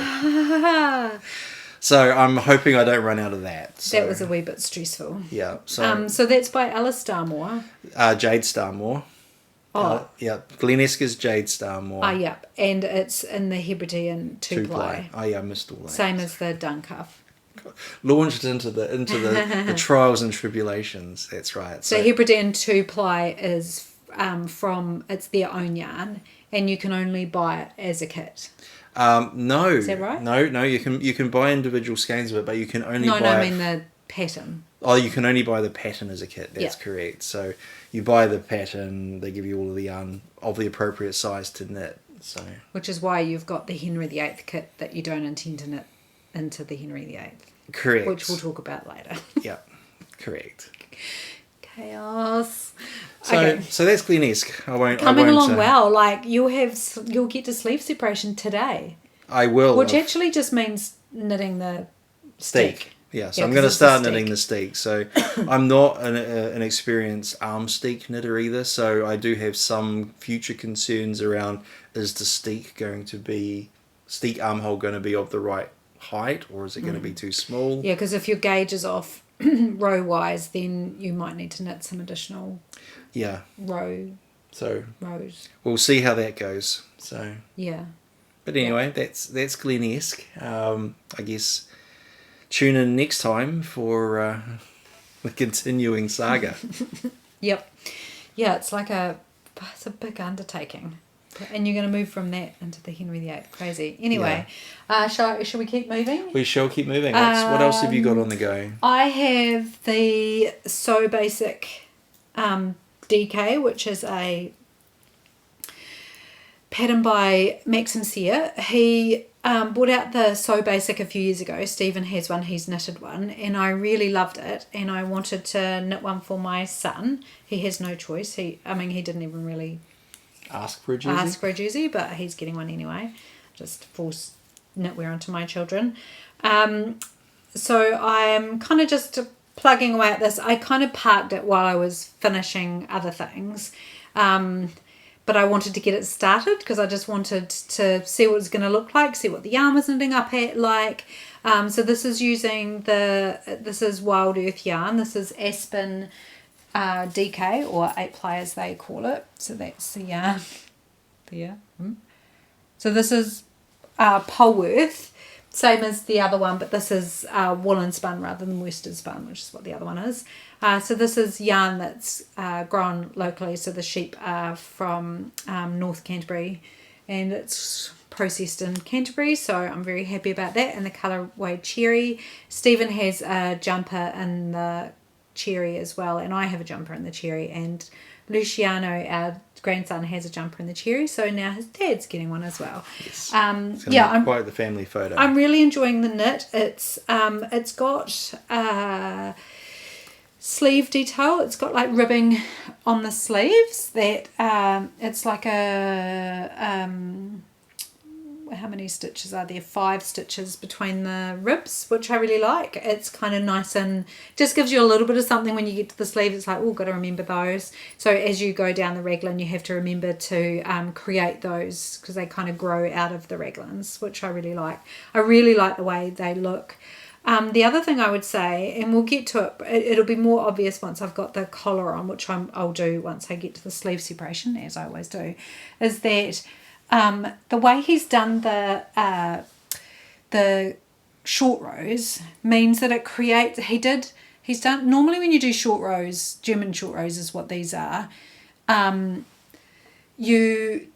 Speaker 1: so I'm hoping I don't run out of that. So,
Speaker 2: that was a wee bit stressful.
Speaker 1: Yeah. So
Speaker 2: so that's by Alice Starmore.
Speaker 1: Jade Starmore.
Speaker 2: Oh.
Speaker 1: Yeah. Gleneska's Jade Starmore.
Speaker 2: Oh, yeah. And it's in the Hebridean two-ply.
Speaker 1: Oh, yeah, I missed all that.
Speaker 2: Same as the Duncalf.
Speaker 1: Launched into the trials and tribulations. That's right.
Speaker 2: So Hebridean two-ply is from, it's their own yarn, and you can only buy it as a kit.
Speaker 1: No.
Speaker 2: Is that right?
Speaker 1: No, you can buy individual skeins of it, but you can only buy...
Speaker 2: No, I mean the pattern.
Speaker 1: Oh, you can only buy the pattern as a kit. That's correct. So you buy the pattern, they give you all of the yarn of the appropriate size to knit. So
Speaker 2: which is why you've got the Henry VIII kit that you don't intend to knit into the Henry VIII.
Speaker 1: Correct.
Speaker 2: Which we'll talk about later.
Speaker 1: Yeah, correct.
Speaker 2: Chaos.
Speaker 1: So,
Speaker 2: okay.
Speaker 1: So that's Glenesk.
Speaker 2: Coming along well. Like you'll get to sleeve separation today.
Speaker 1: I will.
Speaker 2: Which actually just means knitting the steek.
Speaker 1: Yeah, so I'm going to start knitting the steek. So I'm not an experienced arm steek knitter either. So I do have some future concerns around, is the steek armhole going to be of the right height, or is it going to be too small?
Speaker 2: Yeah, because if your gauge is off row wise, then you might need to knit some additional rows. We'll
Speaker 1: see how that goes. So
Speaker 2: yeah.
Speaker 1: But anyway, that's Glenesk. I guess tune in next time for the continuing saga.
Speaker 2: Yep. Yeah, it's a big undertaking. And you're going to move from that into the Henry VIII. Crazy. Anyway, shall we keep moving?
Speaker 1: We shall keep moving. What else have you got on the go?
Speaker 2: I have the So Basic DK, which is a pattern by Maxim Sear. He brought out the So Basic a few years ago. Stephen has one, he's knitted one, and I really loved it, and I wanted to knit one for my son. He has no choice. He didn't even really
Speaker 1: ask for a jersey,
Speaker 2: but he's getting one anyway. Just force knitwear onto my children. So I'm kind of just plugging away at this. I kind of parked it while I was finishing other things. But I wanted to get it started because I just wanted to see what it's going to look like, see what the yarn was knitting up at like. So this is this is Wild Earth yarn. This is Aspen DK, or 8-ply as they call it. So that's the yarn there. So this is Polworth, same as the other one, but this is woolen spun rather than worsted spun, which is what the other one is. So this is yarn that's grown locally. So the sheep are from North Canterbury, and it's processed in Canterbury. So I'm very happy about that. And the colourway cherry. Stephen has a jumper in the cherry as well, and I have a jumper in the cherry, and Luciano, our grandson, has a jumper in the cherry, so now his dad's getting one as well.
Speaker 1: Yes.
Speaker 2: Quite
Speaker 1: the family photo.
Speaker 2: I'm really enjoying the knit. It's got sleeve detail. It's got like ribbing on the sleeves that it's like how many stitches are there? 5 stitches between the ribs, which I really like. It's kind of nice and just gives you a little bit of something when you get to the sleeve. It's like, oh, got to remember those. So as you go down the raglan, you have to remember to create those because they kind of grow out of the raglans, which I really like. I really like the way they look. The other thing I would say, and we'll get to it, it'll be more obvious once I've got the collar on, which I'll do once I get to the sleeve separation, as I always do, is that the way he's done the short rows means that it creates, he's done, normally when you do short rows, German short rows is what these are, you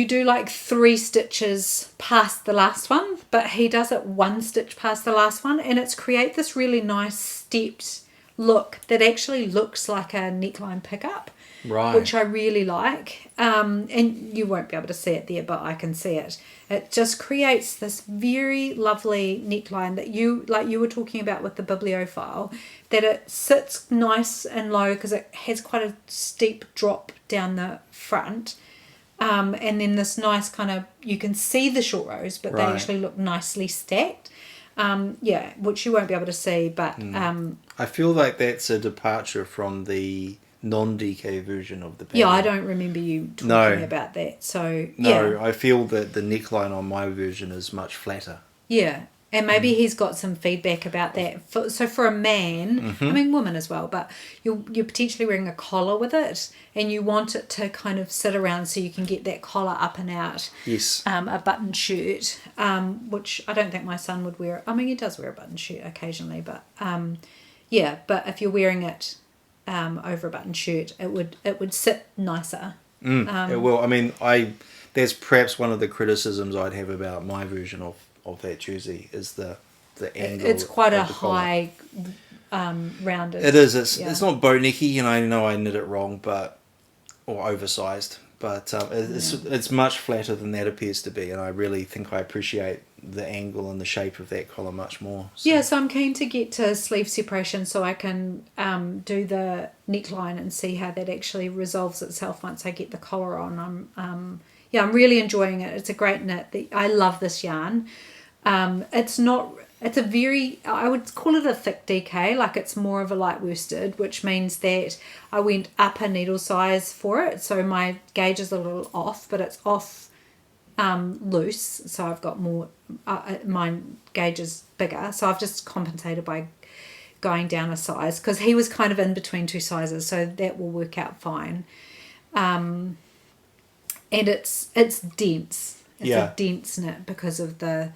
Speaker 2: do like 3 stitches past the last one, but he does it 1 stitch past the last one, and it's create this really nice stepped look that actually looks like a neckline pickup.
Speaker 1: Right.
Speaker 2: Which I really like. And you won't be able to see it there, but I can see it. It just creates this very lovely neckline that you were talking about with the bibliophile, that it sits nice and low because it has quite a steep drop down the front. And then this nice kind of, you can see the short rows, but they actually look nicely stacked. which you won't be able to see, but
Speaker 1: I feel like that's a departure from the non-DK version of the pattern.
Speaker 2: Yeah, I don't remember you talking about that. So
Speaker 1: I feel that the neckline on my version is much flatter.
Speaker 2: Yeah, and maybe he's got some feedback about that. So for a man, I mean women as well, but you're potentially wearing a collar with it, and you want it to kind of sit around so you can get that collar up and out.
Speaker 1: Yes.
Speaker 2: A button shirt, which I don't think my son would wear. I mean, he does wear a button shirt occasionally, but but if you're wearing it over a button shirt, it would sit nicer.
Speaker 1: It will. I mean, there's perhaps one of the criticisms I'd have about my version of that jersey is the angle.
Speaker 2: It's quite a high, rounded.
Speaker 1: It is. It's not bow necky, I know I knit it wrong, or oversized, but it's much flatter than that appears to be, and I really think I appreciate the angle and the shape of that collar much more.
Speaker 2: So. So I'm keen to get to sleeve separation so I can do the neckline and see how that actually resolves itself once I get the collar on. I'm really enjoying it. It's a great knit. I love this yarn. It's a very, I would call it a thick DK, like it's more of a light worsted, which means that I went up a needle size for it. So my gauge is a little off, but it's off loose. So I've got more, my gauge is bigger. So I've just compensated by going down a size because he was kind of in between two sizes. So that will work out fine. And it's dense. It's a dense knit because of the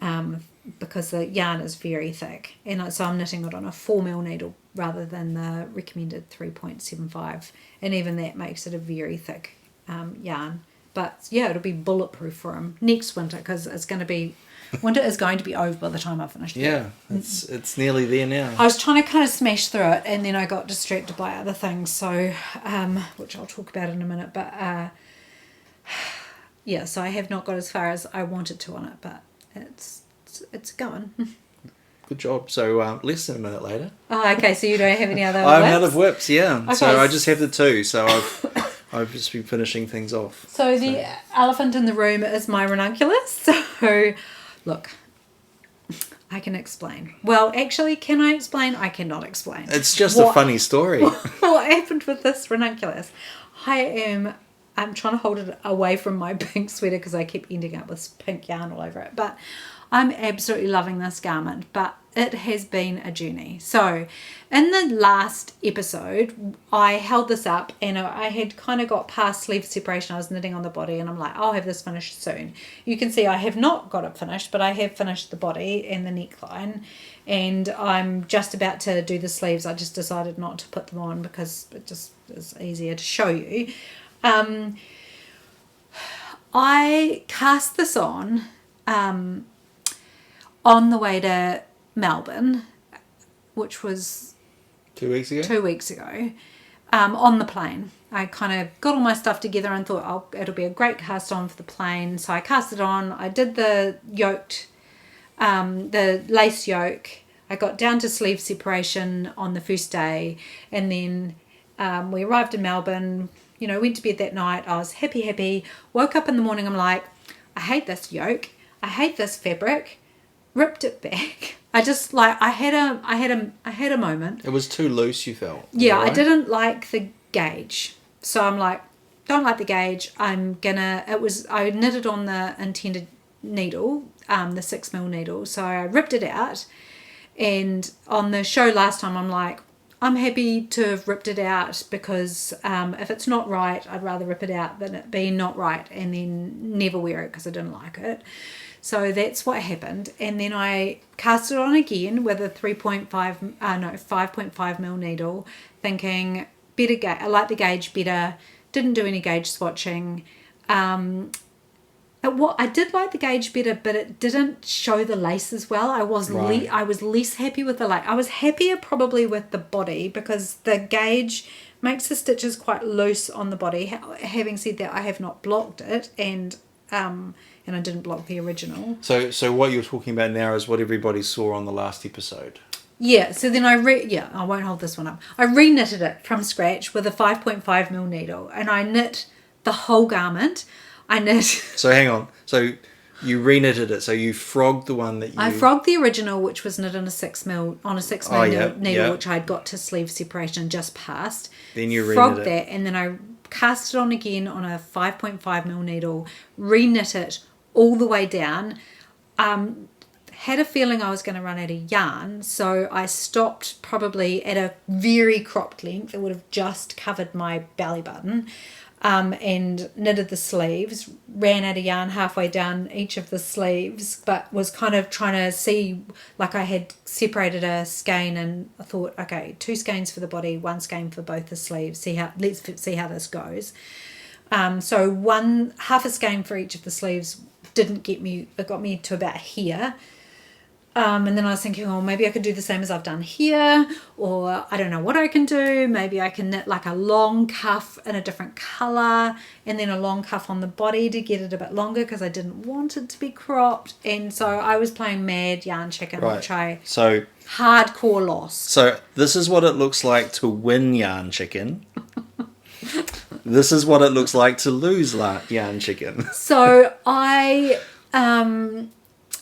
Speaker 2: yarn is very thick, and so I'm knitting it on a 4mm needle rather than the recommended 3.75, and even that makes it a very thick yarn. But it'll be bulletproof for him next winter because winter is going to be over by the time I finish it.
Speaker 1: Yeah, it's nearly there now.
Speaker 2: I was trying to kind of smash through it, and then I got distracted by other things, so which I'll talk about in a minute. But so I have not got as far as I wanted to on it, but it's going.
Speaker 1: Good job. So less than a minute later.
Speaker 2: Oh, okay. So you don't have any other
Speaker 1: I'm
Speaker 2: whips?
Speaker 1: out of whips, yeah.
Speaker 2: Okay.
Speaker 1: So I just have the two. So I've just been finishing things off.
Speaker 2: So the elephant in the room is my Renunculus. So look, I can explain. Well, actually, can I explain? I cannot explain.
Speaker 1: It's just a funny story.
Speaker 2: What happened with this Renunculus? I'm trying to hold it away from my pink sweater because I keep ending up with pink yarn all over it. But I'm absolutely loving this garment, but it has been a journey. So in the last episode, I held this up and I had kind of got past sleeve separation. I was knitting on the body and I'm like, I'll have this finished soon. You can see I have not got it finished, but I have finished the body and the neckline, and I'm just about to do the sleeves. I just decided not to put them on because it just is easier to show you. I cast this on the way to Melbourne, which was
Speaker 1: 2 weeks ago.
Speaker 2: 2 weeks ago, on the plane. I kind of got all my stuff together and thought, it'll be a great cast on for the plane. So I cast it on. I did the the lace yoke. I got down to sleeve separation on the first day, and then we arrived in Melbourne. Went to bed that night. I was happy. Woke up in the morning. I'm like, I hate this yoke. I hate this fabric. Ripped it back. I just I had a moment.
Speaker 1: It was too loose, you felt.
Speaker 2: Yeah, right? I didn't like the gauge. So I'm like, don't like the gauge. I knitted on the intended needle, the 6mm needle. So I ripped it out. And on the show last time, I'm like, I'm happy to have ripped it out because if it's not right, I'd rather rip it out than it be not right and then never wear it because I didn't like it. So that's what happened. And then I cast it on again with a 5.5mm needle, thinking I like the gauge better. Didn't do any gauge swatching. I did like the gauge better, but it didn't show the lace as well. I was less happy with the lace. I was happier probably with the body because the gauge makes the stitches quite loose on the body. Having said that, I have not blocked it, and I didn't block the original.
Speaker 1: So what you're talking about now is what everybody saw on the last episode.
Speaker 2: Yeah, so then I won't hold this one up. I re-knitted it from scratch with a 5.5mm needle, and I knit the whole garment. So
Speaker 1: hang on. So You reknitted it, so you frogged the one that you...
Speaker 2: I frogged the original, which was knit on a 6mm needle, which I'd got to sleeve separation just past.
Speaker 1: Then you
Speaker 2: frogged that, and then I cast it on again on a 5.5mm needle, reknit it all the way down. Had a feeling I was going to run out of yarn, so I stopped probably at a very cropped length. It would have just covered my belly button, and knitted the sleeves. Ran out of yarn halfway down each of the sleeves, but was kind of trying to see, like I had separated a skein, and I thought, okay, 2 skeins for the body, 1 skein for both the sleeves. Let's see how this goes. So half a skein for each of the sleeves it got me to about here. And then I was thinking, oh, maybe I could do the same as I've done here, or I don't know what I can do. Maybe I can knit like a long cuff in a different colour, and then a long cuff on the body to get it a bit longer, because I didn't want it to be cropped. And so I was playing mad yarn chicken, which I hardcore lost.
Speaker 1: So this is what it looks like to win yarn chicken. This is what it looks like to lose yarn chicken.
Speaker 2: So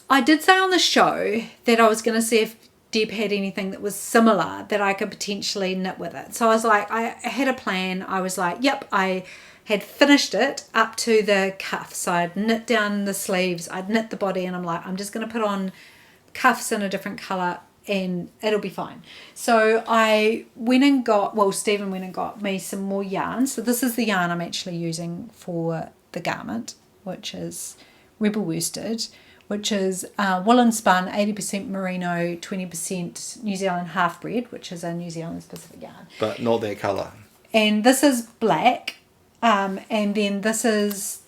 Speaker 2: I did say on the show that I was going to see if Deb had anything that was similar that I could potentially knit with it. So I was like, I had a plan. I was like, yep, I had finished it up to the cuffs. So I'd knit down the sleeves, I'd knit the body, and I'm like, I'm just going to put on cuffs in a different colour and it'll be fine. So I went and Stephen went and got me some more yarn. So this is the yarn I'm actually using for the garment, which is Rebel Worsted, which is woolen spun, 80% merino, 20% New Zealand half bred, which is a New Zealand specific yarn.
Speaker 1: But not that colour.
Speaker 2: And this is black, and then this is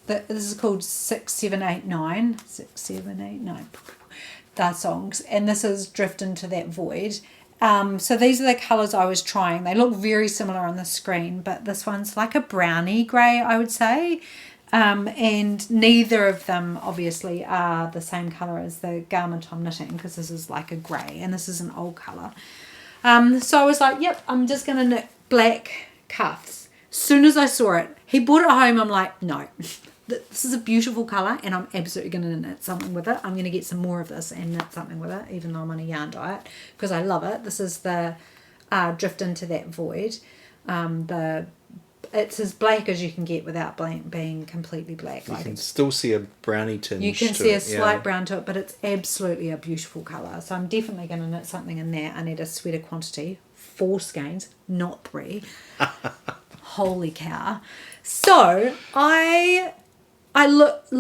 Speaker 2: called 6789. They're songs, and this is Drift Into That Void. So these are the colours I was trying. They look very similar on the screen, but this one's like a browny grey, I would say. And neither of them obviously are the same colour as the garment I'm knitting, because this is like a grey and this is an old colour. So I was like, yep, I'm just going to knit black cuffs. As soon as I saw it, he brought it home, I'm like, no, this is a beautiful colour and I'm absolutely going to knit something with it. I'm going to get some more of this and knit something with it, even though I'm on a yarn diet, because I love it. This is the Drift Into That Void. It's as black as you can get without being completely black.
Speaker 1: You can still see a brownie tinge.
Speaker 2: You can see a slight brown to it, but it's absolutely a beautiful colour. So I'm definitely going to knit something in there. I need a sweater quantity, 4 skeins, not 3. Holy cow. So I looked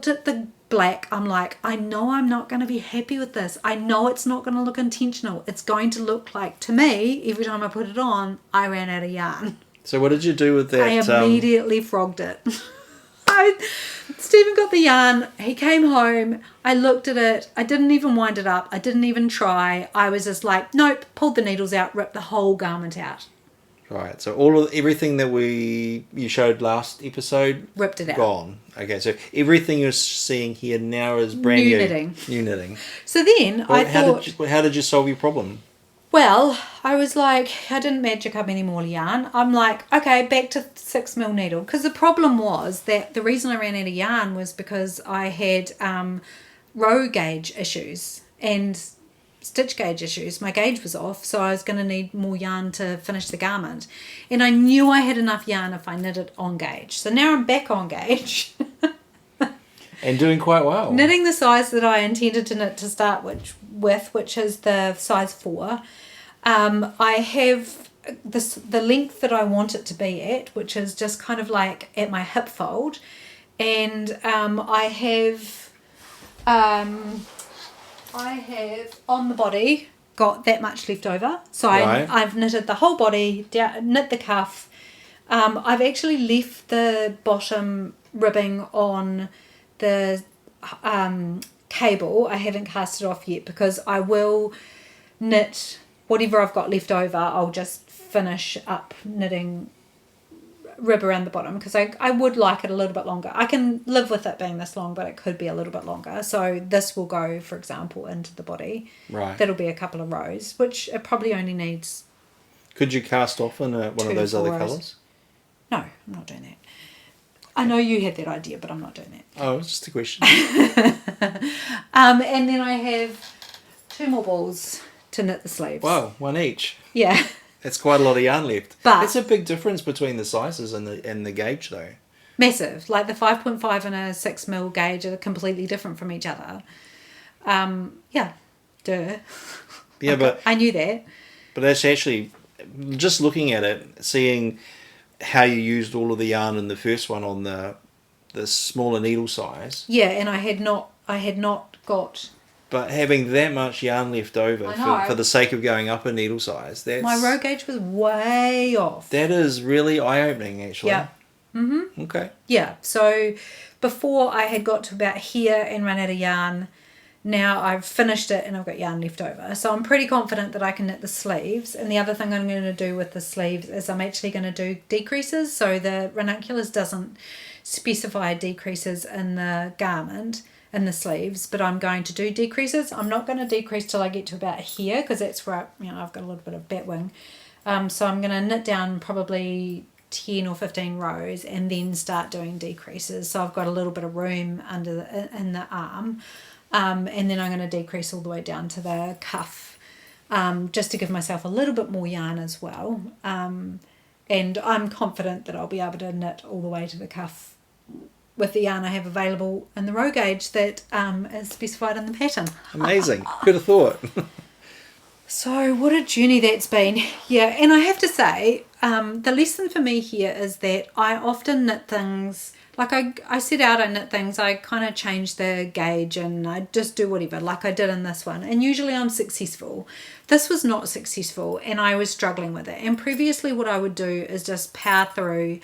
Speaker 2: at the black. I'm like, I know I'm not going to be happy with this. I know it's not going to look intentional. It's going to look like, to me, every time I put it on, I ran out of yarn.
Speaker 1: So what did you do with that?
Speaker 2: I immediately frogged it. Stephen got the yarn. He came home. I looked at it. I didn't even wind it up. I didn't even try. I was just like, nope, pulled the needles out, ripped the whole garment out.
Speaker 1: Right, so everything that you showed last episode,
Speaker 2: ripped it out,
Speaker 1: gone. Okay, so everything you're seeing here now is brand new knitting.
Speaker 2: So then
Speaker 1: how did you solve your problem?
Speaker 2: Well, I was like, I didn't magic up any more yarn. I'm like, okay, back to 6mm needle, because the problem was that the reason I ran out of yarn was because I had row gauge issues and stitch gauge issues. My gauge was off, so I was going to need more yarn to finish the garment, and I knew I had enough yarn if I knit it on gauge. So now I'm back on gauge
Speaker 1: and doing quite well,
Speaker 2: knitting the size that I intended to knit to start with, which is the size 4. I have the length that I want it to be at, which is just kind of like at my hip fold, and I have on the body got that much left over. So I've knitted the whole body, knit the cuff. I've actually left the bottom ribbing on the cable. I haven't cast it off yet, because I will knit whatever I've got left over. I'll just finish up knitting rib around the bottom, because I would like it a little bit longer. I can live with it being this long, but it could be a little bit longer. So this will go, for example, into the body.
Speaker 1: Right.
Speaker 2: That'll be a couple of rows, which it probably only needs.
Speaker 1: Could you cast off in one of those other colours?
Speaker 2: No, I'm not doing that. I know you had that idea, but I'm not doing that.
Speaker 1: Oh, it's just a question.
Speaker 2: And then I have 2 more balls to knit the sleeves.
Speaker 1: Wow, 1 each.
Speaker 2: Yeah.
Speaker 1: That's quite a lot of yarn left.
Speaker 2: But
Speaker 1: it's a big difference between the sizes and the gauge, though.
Speaker 2: Massive. Like the 5.5 and a 6mm gauge are completely different from each other. Yeah. Duh.
Speaker 1: Yeah, but
Speaker 2: I knew that.
Speaker 1: But that's actually, just looking at it, seeing how you used all of the yarn in the first one on the smaller needle size.
Speaker 2: Yeah, and I had not got.
Speaker 1: But having that much yarn left over for the sake of going up a needle size,
Speaker 2: my row gauge was way off.
Speaker 1: That is really eye-opening, actually.
Speaker 2: Yeah. Mm-hmm.
Speaker 1: Okay.
Speaker 2: Yeah, so before I had got to about here and run out of yarn. Now I've finished it and I've got yarn left over. So I'm pretty confident that I can knit the sleeves. And the other thing I'm going to do with the sleeves is I'm actually going to do decreases. So the Renunculus doesn't specify decreases in the garment, in the sleeves, but I'm going to do decreases. I'm not going to decrease till I get to about here because that's where I've got a little bit of batwing. So I'm going to knit down probably 10 or 15 rows and then start doing decreases. So I've got a little bit of room in the arm. And then I'm going to decrease all the way down to the cuff, just to give myself a little bit more yarn as well. And I'm confident that I'll be able to knit all the way to the cuff with the yarn I have available in the row gauge that is specified in the pattern.
Speaker 1: Amazing. Who'd have thought?
Speaker 2: So what a journey that's been. Yeah, and I have to say, the lesson for me here is that I often knit things. Like I set out, I knit things, I kind of change the gauge and I just do whatever, like I did in this one. And usually I'm successful. This was not successful and I was struggling with it. And previously what I would do is just power through,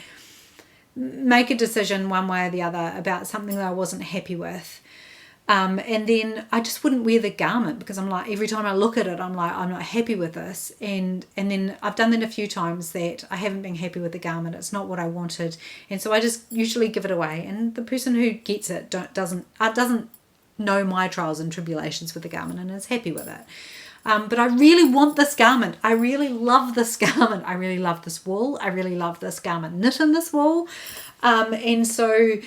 Speaker 2: make a decision one way or the other about something that I wasn't happy with. And then I just wouldn't wear the garment because I'm like, every time I look at it, I'm like, I'm not happy with this. And then I've done that a few times that I haven't been happy with the garment. It's not what I wanted. And so I just usually give it away. And the person who gets it doesn't know my trials and tribulations with the garment and is happy with it. But I really want this garment. I really love this garment. I really love this wool. I really love this garment knit in this wool. And so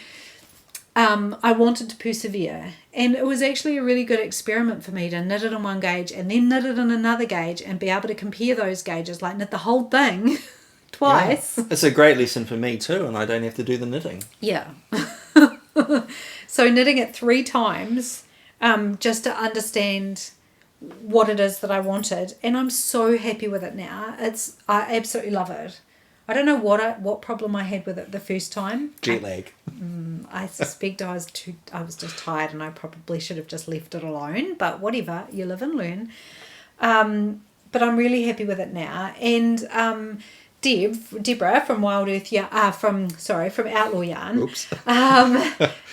Speaker 2: I wanted to persevere. And it was actually a really good experiment for me to knit it in one gauge and then knit it in another gauge and be able to compare those gauges, like knit the whole thing twice.
Speaker 1: Yeah. It's a great lesson for me too, and I don't have to do the knitting.
Speaker 2: Yeah. So knitting it 3 times just to understand what it is that I wanted. And I'm so happy with it now. I absolutely love it. I don't know what problem I had with it the first time.
Speaker 1: Jet lag.
Speaker 2: I suspect I was just tired and I probably should have just left it alone. But whatever, you live and learn. But I'm really happy with it now. And Deborah from Wild Earth, from Outlaw Yarn,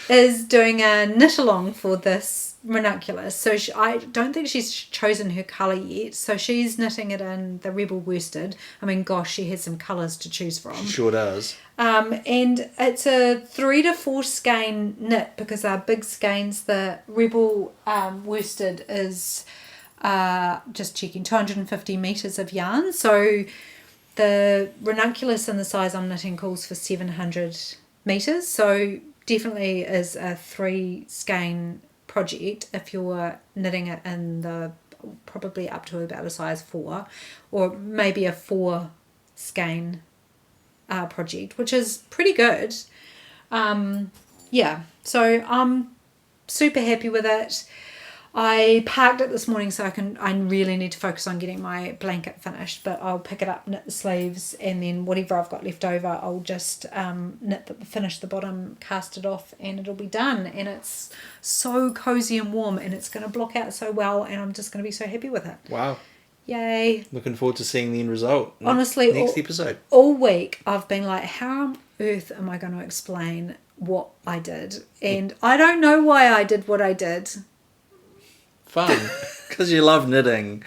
Speaker 2: is doing a knit along for this Renunculus. So I don't think she's chosen her colour yet. So she's knitting it in the Rebel Worsted. I mean, gosh, she has some colours to choose from.
Speaker 1: She sure does.
Speaker 2: And it's a 3 to 4 skein knit because they're big skeins. The Rebel Worsted is just checking 250 metres of yarn. So the Renunculus in the size I'm knitting calls for 700 metres. So definitely is a 3 skein project if you're knitting it in the probably up to about a size 4 or maybe a 4 skein project, which is pretty good. So I'm super happy with it. I parked it this morning so I really need to focus on getting my blanket finished, but I'll pick it up, knit the sleeves, and then whatever I've got left over I'll just finish the bottom, cast it off, and it'll be done. And it's so cozy and warm and it's going to block out so well and I'm just going to be so happy with it.
Speaker 1: Wow.
Speaker 2: Yay.
Speaker 1: Looking forward to seeing the end result.
Speaker 2: Honestly,
Speaker 1: next episode.
Speaker 2: All week I've been like, how on earth am I going to explain what I did? And I don't know why I did what I did.
Speaker 1: Fun. Because you love knitting.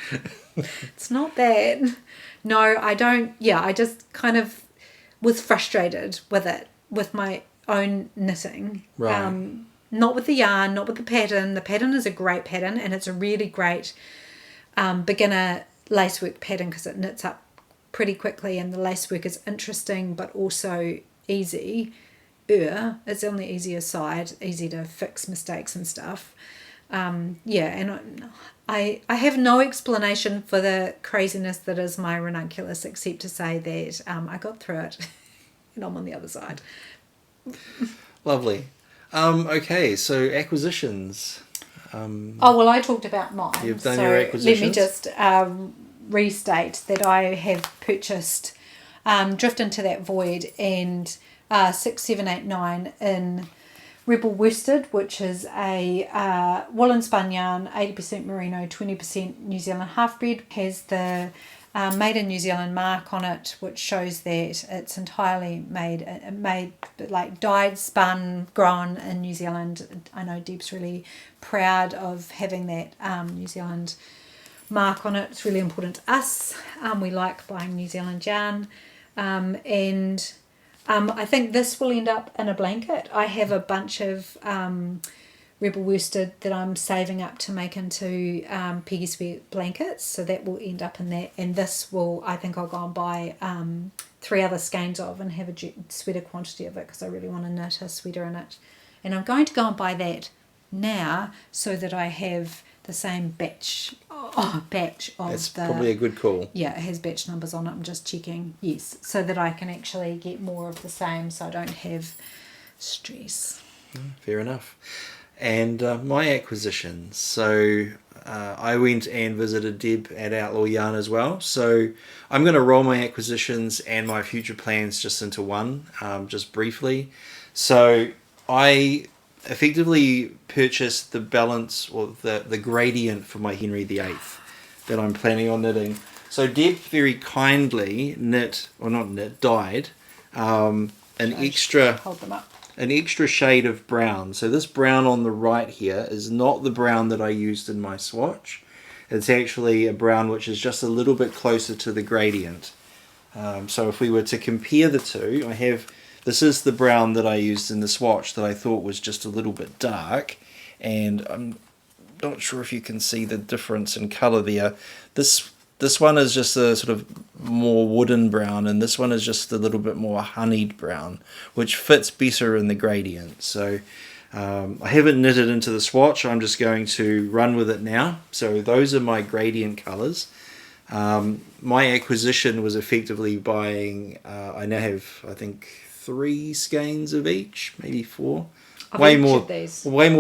Speaker 2: It's not that. No, I don't. Yeah, I just kind of was frustrated with it, with my own knitting.
Speaker 1: Right.
Speaker 2: Not with the yarn, not with the pattern. The pattern is a great pattern and it's a really great beginner lacework pattern because it knits up pretty quickly and the lacework is interesting but also easy. It's on the easier side, easy to fix mistakes and stuff. And I have no explanation for the craziness that is my Renunculus, except to say that I got through it and I'm on the other side.
Speaker 1: Lovely. Okay, so acquisitions.
Speaker 2: I talked about mine.
Speaker 1: You've done your acquisitions.
Speaker 2: Let me just restate that I have purchased Drift Into That Void and 6789 in Rebel Worsted, which is a woolen spun yarn, 80% merino, 20% New Zealand half-bred. Has the made in New Zealand mark on it, which shows that it's entirely made like dyed, spun, grown in New Zealand. I know Deb's really proud of having that New Zealand mark on it. It's really important to us. We like buying New Zealand yarn, and I think this will end up in a blanket. I have a bunch of Rebel Worsted that I'm saving up to make into Peggy Sweat blankets, so that will end up in that. And this will, I think I'll go and buy 3 other skeins of and have a sweater quantity of it, because I really want to knit a sweater in it. And I'm going to go and buy that now so that I have the same batch of
Speaker 1: That's probably a good call.
Speaker 2: Yeah, it has batch numbers on it. I'm just checking. Yes, so that I can actually get more of the same, so I don't have stress.
Speaker 1: Fair enough. And my acquisitions. So I went and visited Deb at Outlaw Yarn as well. So I'm going to roll my acquisitions and my future plans just into one, just briefly. So I effectively purchased the balance, or the gradient for my Henry VIII that I'm planning on knitting. So Deb very kindly dyed an extra shade of brown. So this brown on the right here is not the brown that I used in my swatch. It's actually a brown which is just a little bit closer to the gradient. So if we were to compare the two, this is the brown that I used in the swatch that I thought was just a little bit dark, and I'm not sure if you can see the difference in colour there. This one is just a sort of more wooden brown, and this one is just a little bit more honeyed brown, which fits better in the gradient. So I haven't knitted into the swatch, I'm just going to run with it now. So those are my gradient colours. My acquisition was effectively buying, I now have, I think, 3 skeins of each, maybe 4. Way more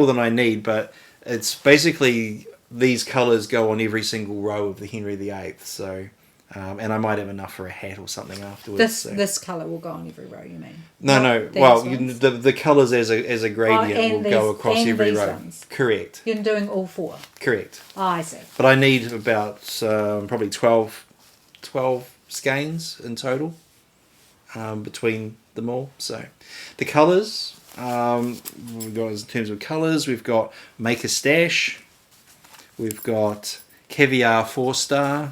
Speaker 1: than I need, but it's basically these colours go on every single row of the Henry VIII. So, and I might have enough for a hat or something afterwards.
Speaker 2: This colour will go on every row, you mean?
Speaker 1: No. Well, the colours as a gradient will go across every row. Ones. Correct.
Speaker 2: You're doing all 4.
Speaker 1: Correct.
Speaker 2: Oh, I see.
Speaker 1: But I need about probably 12 skeins in total between them all. So the colours, we've got, in terms of colours, we've got Make a Stash, we've got Caviar 4-star,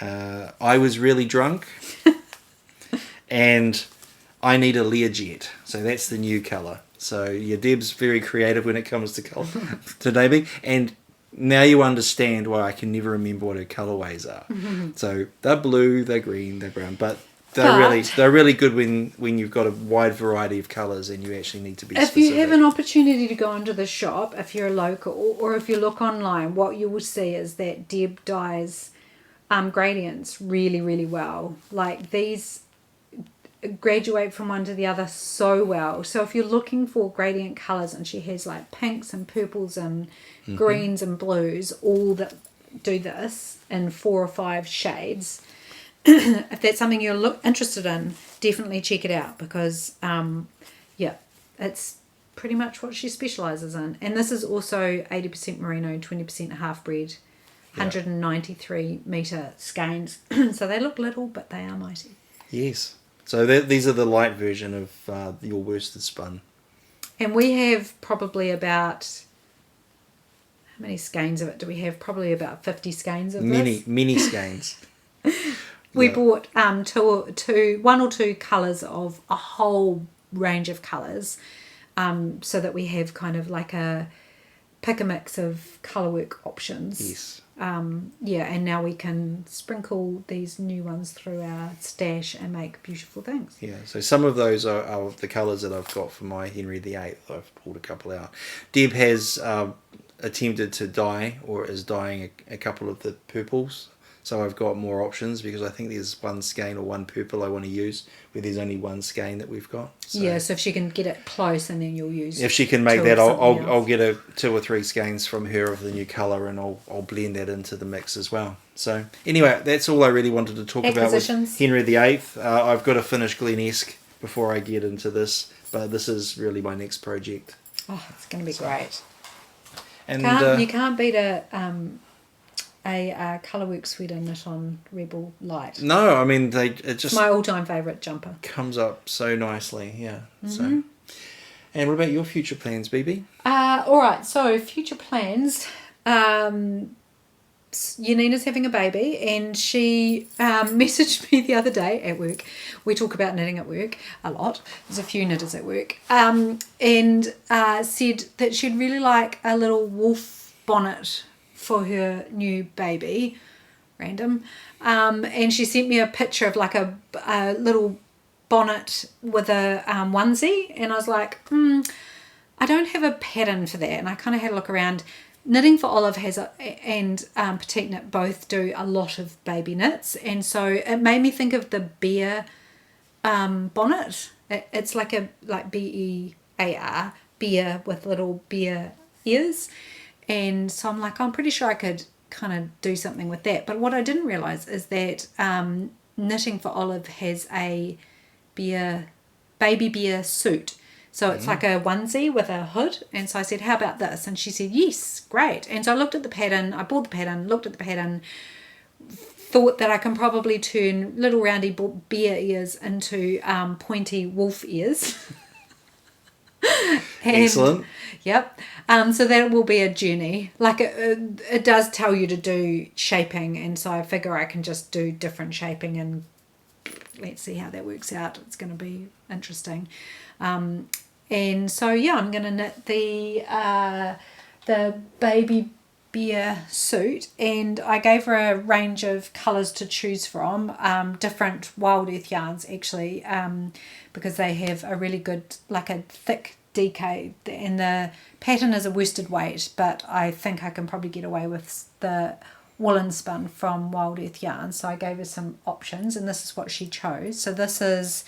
Speaker 1: I Was Really Drunk, and I Need a Learjet. So that's the new colour. So your Deb's very creative when it comes to colour, to naming, and now you understand why I can never remember what her colourways are. So they're blue, they're green, they're brown, but they're really good when you've got a wide variety of colours and you actually need to be specific.
Speaker 2: If you have an opportunity to go into the shop, if you're local, or if you look online, what you will see is that Deb dyes gradients really, really well. Like, these graduate from one to the other so well. So if you're looking for gradient colours, and she has like pinks and purples and greens and blues, all that do this in 4 or 5 shades. If that's something you're interested in, definitely check it out, because it's pretty much what she specialises in. And this is also 80% merino, 20% half-bred, 193 metre skeins. So they look little, but they are mighty.
Speaker 1: Yes. So these are the light version of your worsted spun.
Speaker 2: And we have probably about... How many skeins of it do we have? Probably about 50 skeins of this. Many skeins. We bought 1 or 2 colours of a whole range of colours, so that we have kind of like a pick a mix of colour work options.
Speaker 1: Yes.
Speaker 2: and now we can sprinkle these new ones through our stash and make beautiful things.
Speaker 1: Yeah, so some of those are the colours that I've got for my Henry VIII. I've pulled a couple out. Deb has attempted to dye, or is dyeing a couple of the purples. So I've got more options because I think there's one skein or one purple I want to use where there's only one skein that we've got. So
Speaker 2: so if she can get it close and then you'll use...
Speaker 1: If she can make that, I'll get 2 or 3 skeins from her of the new colour and I'll blend that into the mix as well. So anyway, that's all I really wanted to talk about with Henry VIII. I've got to finish Glenesque before I get into this, but this is really my next project.
Speaker 2: Oh, it's going to be great.
Speaker 1: And
Speaker 2: you can't beat a Colourworks sweater knit on Rebel Light.
Speaker 1: No, I mean it's
Speaker 2: my all-time favourite jumper.
Speaker 1: Comes up so nicely, yeah. So, and what about your future plans, BB?
Speaker 2: All right, so future plans. Yanina's having a baby, and she messaged me the other day at work. We talk about knitting at work a lot. There's a few knitters at work, and said that she'd really like a little wolf bonnet for her new baby, random, and she sent me a picture of like a little bonnet with a onesie, and I was like, I don't have a pattern for that, and I kind of had a look around. Knitting for Olive and Petite Knit both do a lot of baby knits, and so it made me think of the bear bonnet. It's like BEAR, bear with little bear ears. And so I'm like, I'm pretty sure I could kind of do something with that. But what I didn't realise is that Knitting for Olive has a baby bear suit. So it's like a onesie with a hood. And so I said, how about this? And she said, yes, great. And so I looked at the pattern. I bought the pattern, looked at the pattern, thought that I can probably turn little roundy bear ears into pointy wolf ears.
Speaker 1: Excellent.
Speaker 2: Yep. So that will be a journey. Like it does tell you to do shaping, and so I figure I can just do different shaping, and let's see how that works out. It's going to be interesting. And so I'm going to knit the baby bear suit, and I gave her a range of colours to choose from, different Wild Earth yarns actually, because they have a really good, like a thick DK, and the pattern is a worsted weight, but I think I can probably get away with the woolen spun from Wild Earth yarn. So I gave her some options, and this is what she chose. So this is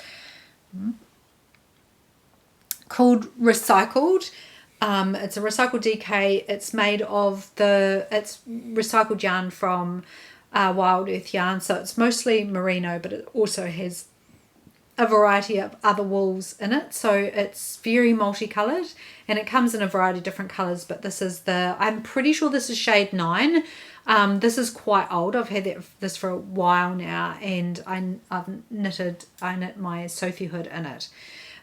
Speaker 2: called Recycled. It's a recycled DK. It's made of it's recycled yarn from Wild Earth yarn, so it's mostly merino, but it also has a variety of other wools in it, so it's very multicolored, and it comes in a variety of different colors. But this is I'm pretty sure this is shade 9. This is quite old. I've had this for a while now, and I knit my Sophie hood in it,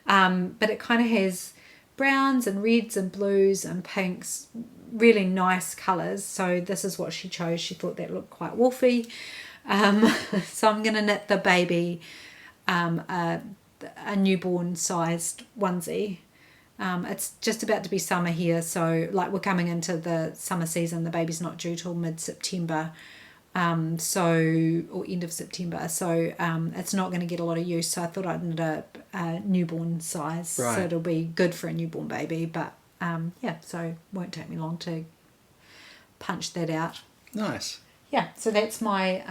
Speaker 2: but it kind of has browns and reds and blues and pinks, really nice colors. So this is what she chose. She thought that looked quite wolfy, so I'm gonna knit the baby a newborn sized onesie. It's just about to be summer here, so like we're coming into the summer season. The baby's not due till mid-September, or end of September, so it's not going to get a lot of use. So I thought I'd knit a newborn size,
Speaker 1: right.
Speaker 2: So it'll be good for a newborn baby. But so it won't take me long to punch that out.
Speaker 1: Nice.
Speaker 2: Yeah, so that's my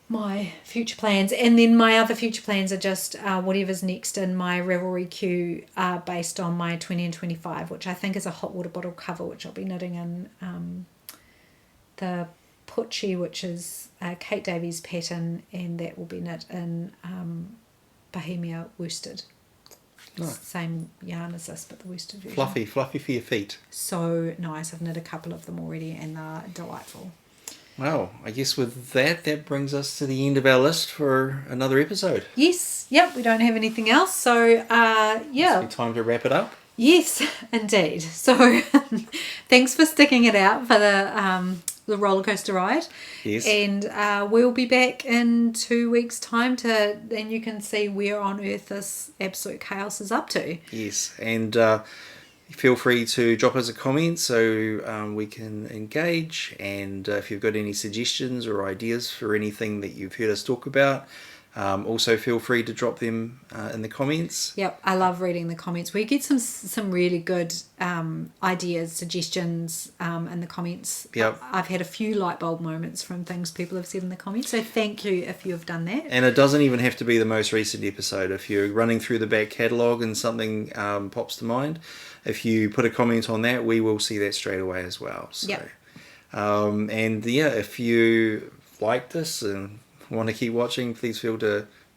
Speaker 2: my future plans, and then my other future plans are just whatever's next in my Revelry queue, based on my 20 and 25, which I think is a hot water bottle cover, which I'll be knitting in the Pucci, which is Kate Davies pattern, and that will be knit in Bohemia worsted.
Speaker 1: Nice.
Speaker 2: Same yarn as this, but the worsted version.
Speaker 1: Fluffy for your feet.
Speaker 2: So nice. I've knit a couple of them already, and they're delightful.
Speaker 1: Well, I guess with that brings us to the end of our list for another episode.
Speaker 2: Yes, yep, we don't have anything else, so
Speaker 1: It's time to wrap it up.
Speaker 2: Yes, indeed. So thanks for sticking it out for the roller coaster ride.
Speaker 1: Yes.
Speaker 2: And we'll be back in 2 weeks' time then you can see where on earth this absolute chaos is up to.
Speaker 1: Yes, and feel free to drop us a comment so we can engage. And if you've got any suggestions or ideas for anything that you've heard us talk about, also feel free to drop them in the comments.
Speaker 2: Yep, I love reading the comments. We get some really good ideas, suggestions in the comments.
Speaker 1: Yep.
Speaker 2: I've had a few light bulb moments from things people have said in the comments, so thank you if you have done that.
Speaker 1: And it doesn't even have to be the most recent episode. If you're running through the back catalogue and something pops to mind, if you put a comment on that, we will see that straight away as well. So,
Speaker 2: yep.
Speaker 1: And yeah, if you like this and want to keep watching, please feel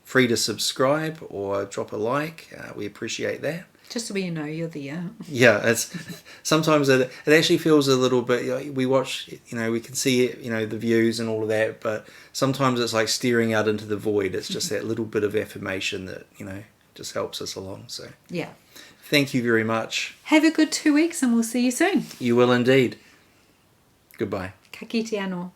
Speaker 1: free to subscribe or drop a like. We appreciate that.
Speaker 2: Just so you know you're there.
Speaker 1: Yeah, it's sometimes it actually feels a little bit. We watch, we can see it, the views and all of that, but sometimes it's like staring out into the void. It's just that little bit of affirmation that just helps us along. So
Speaker 2: yeah,
Speaker 1: thank you very much.
Speaker 2: Have a good 2 weeks, and we'll see you soon.
Speaker 1: You will indeed. Goodbye.
Speaker 2: Ka kite anō.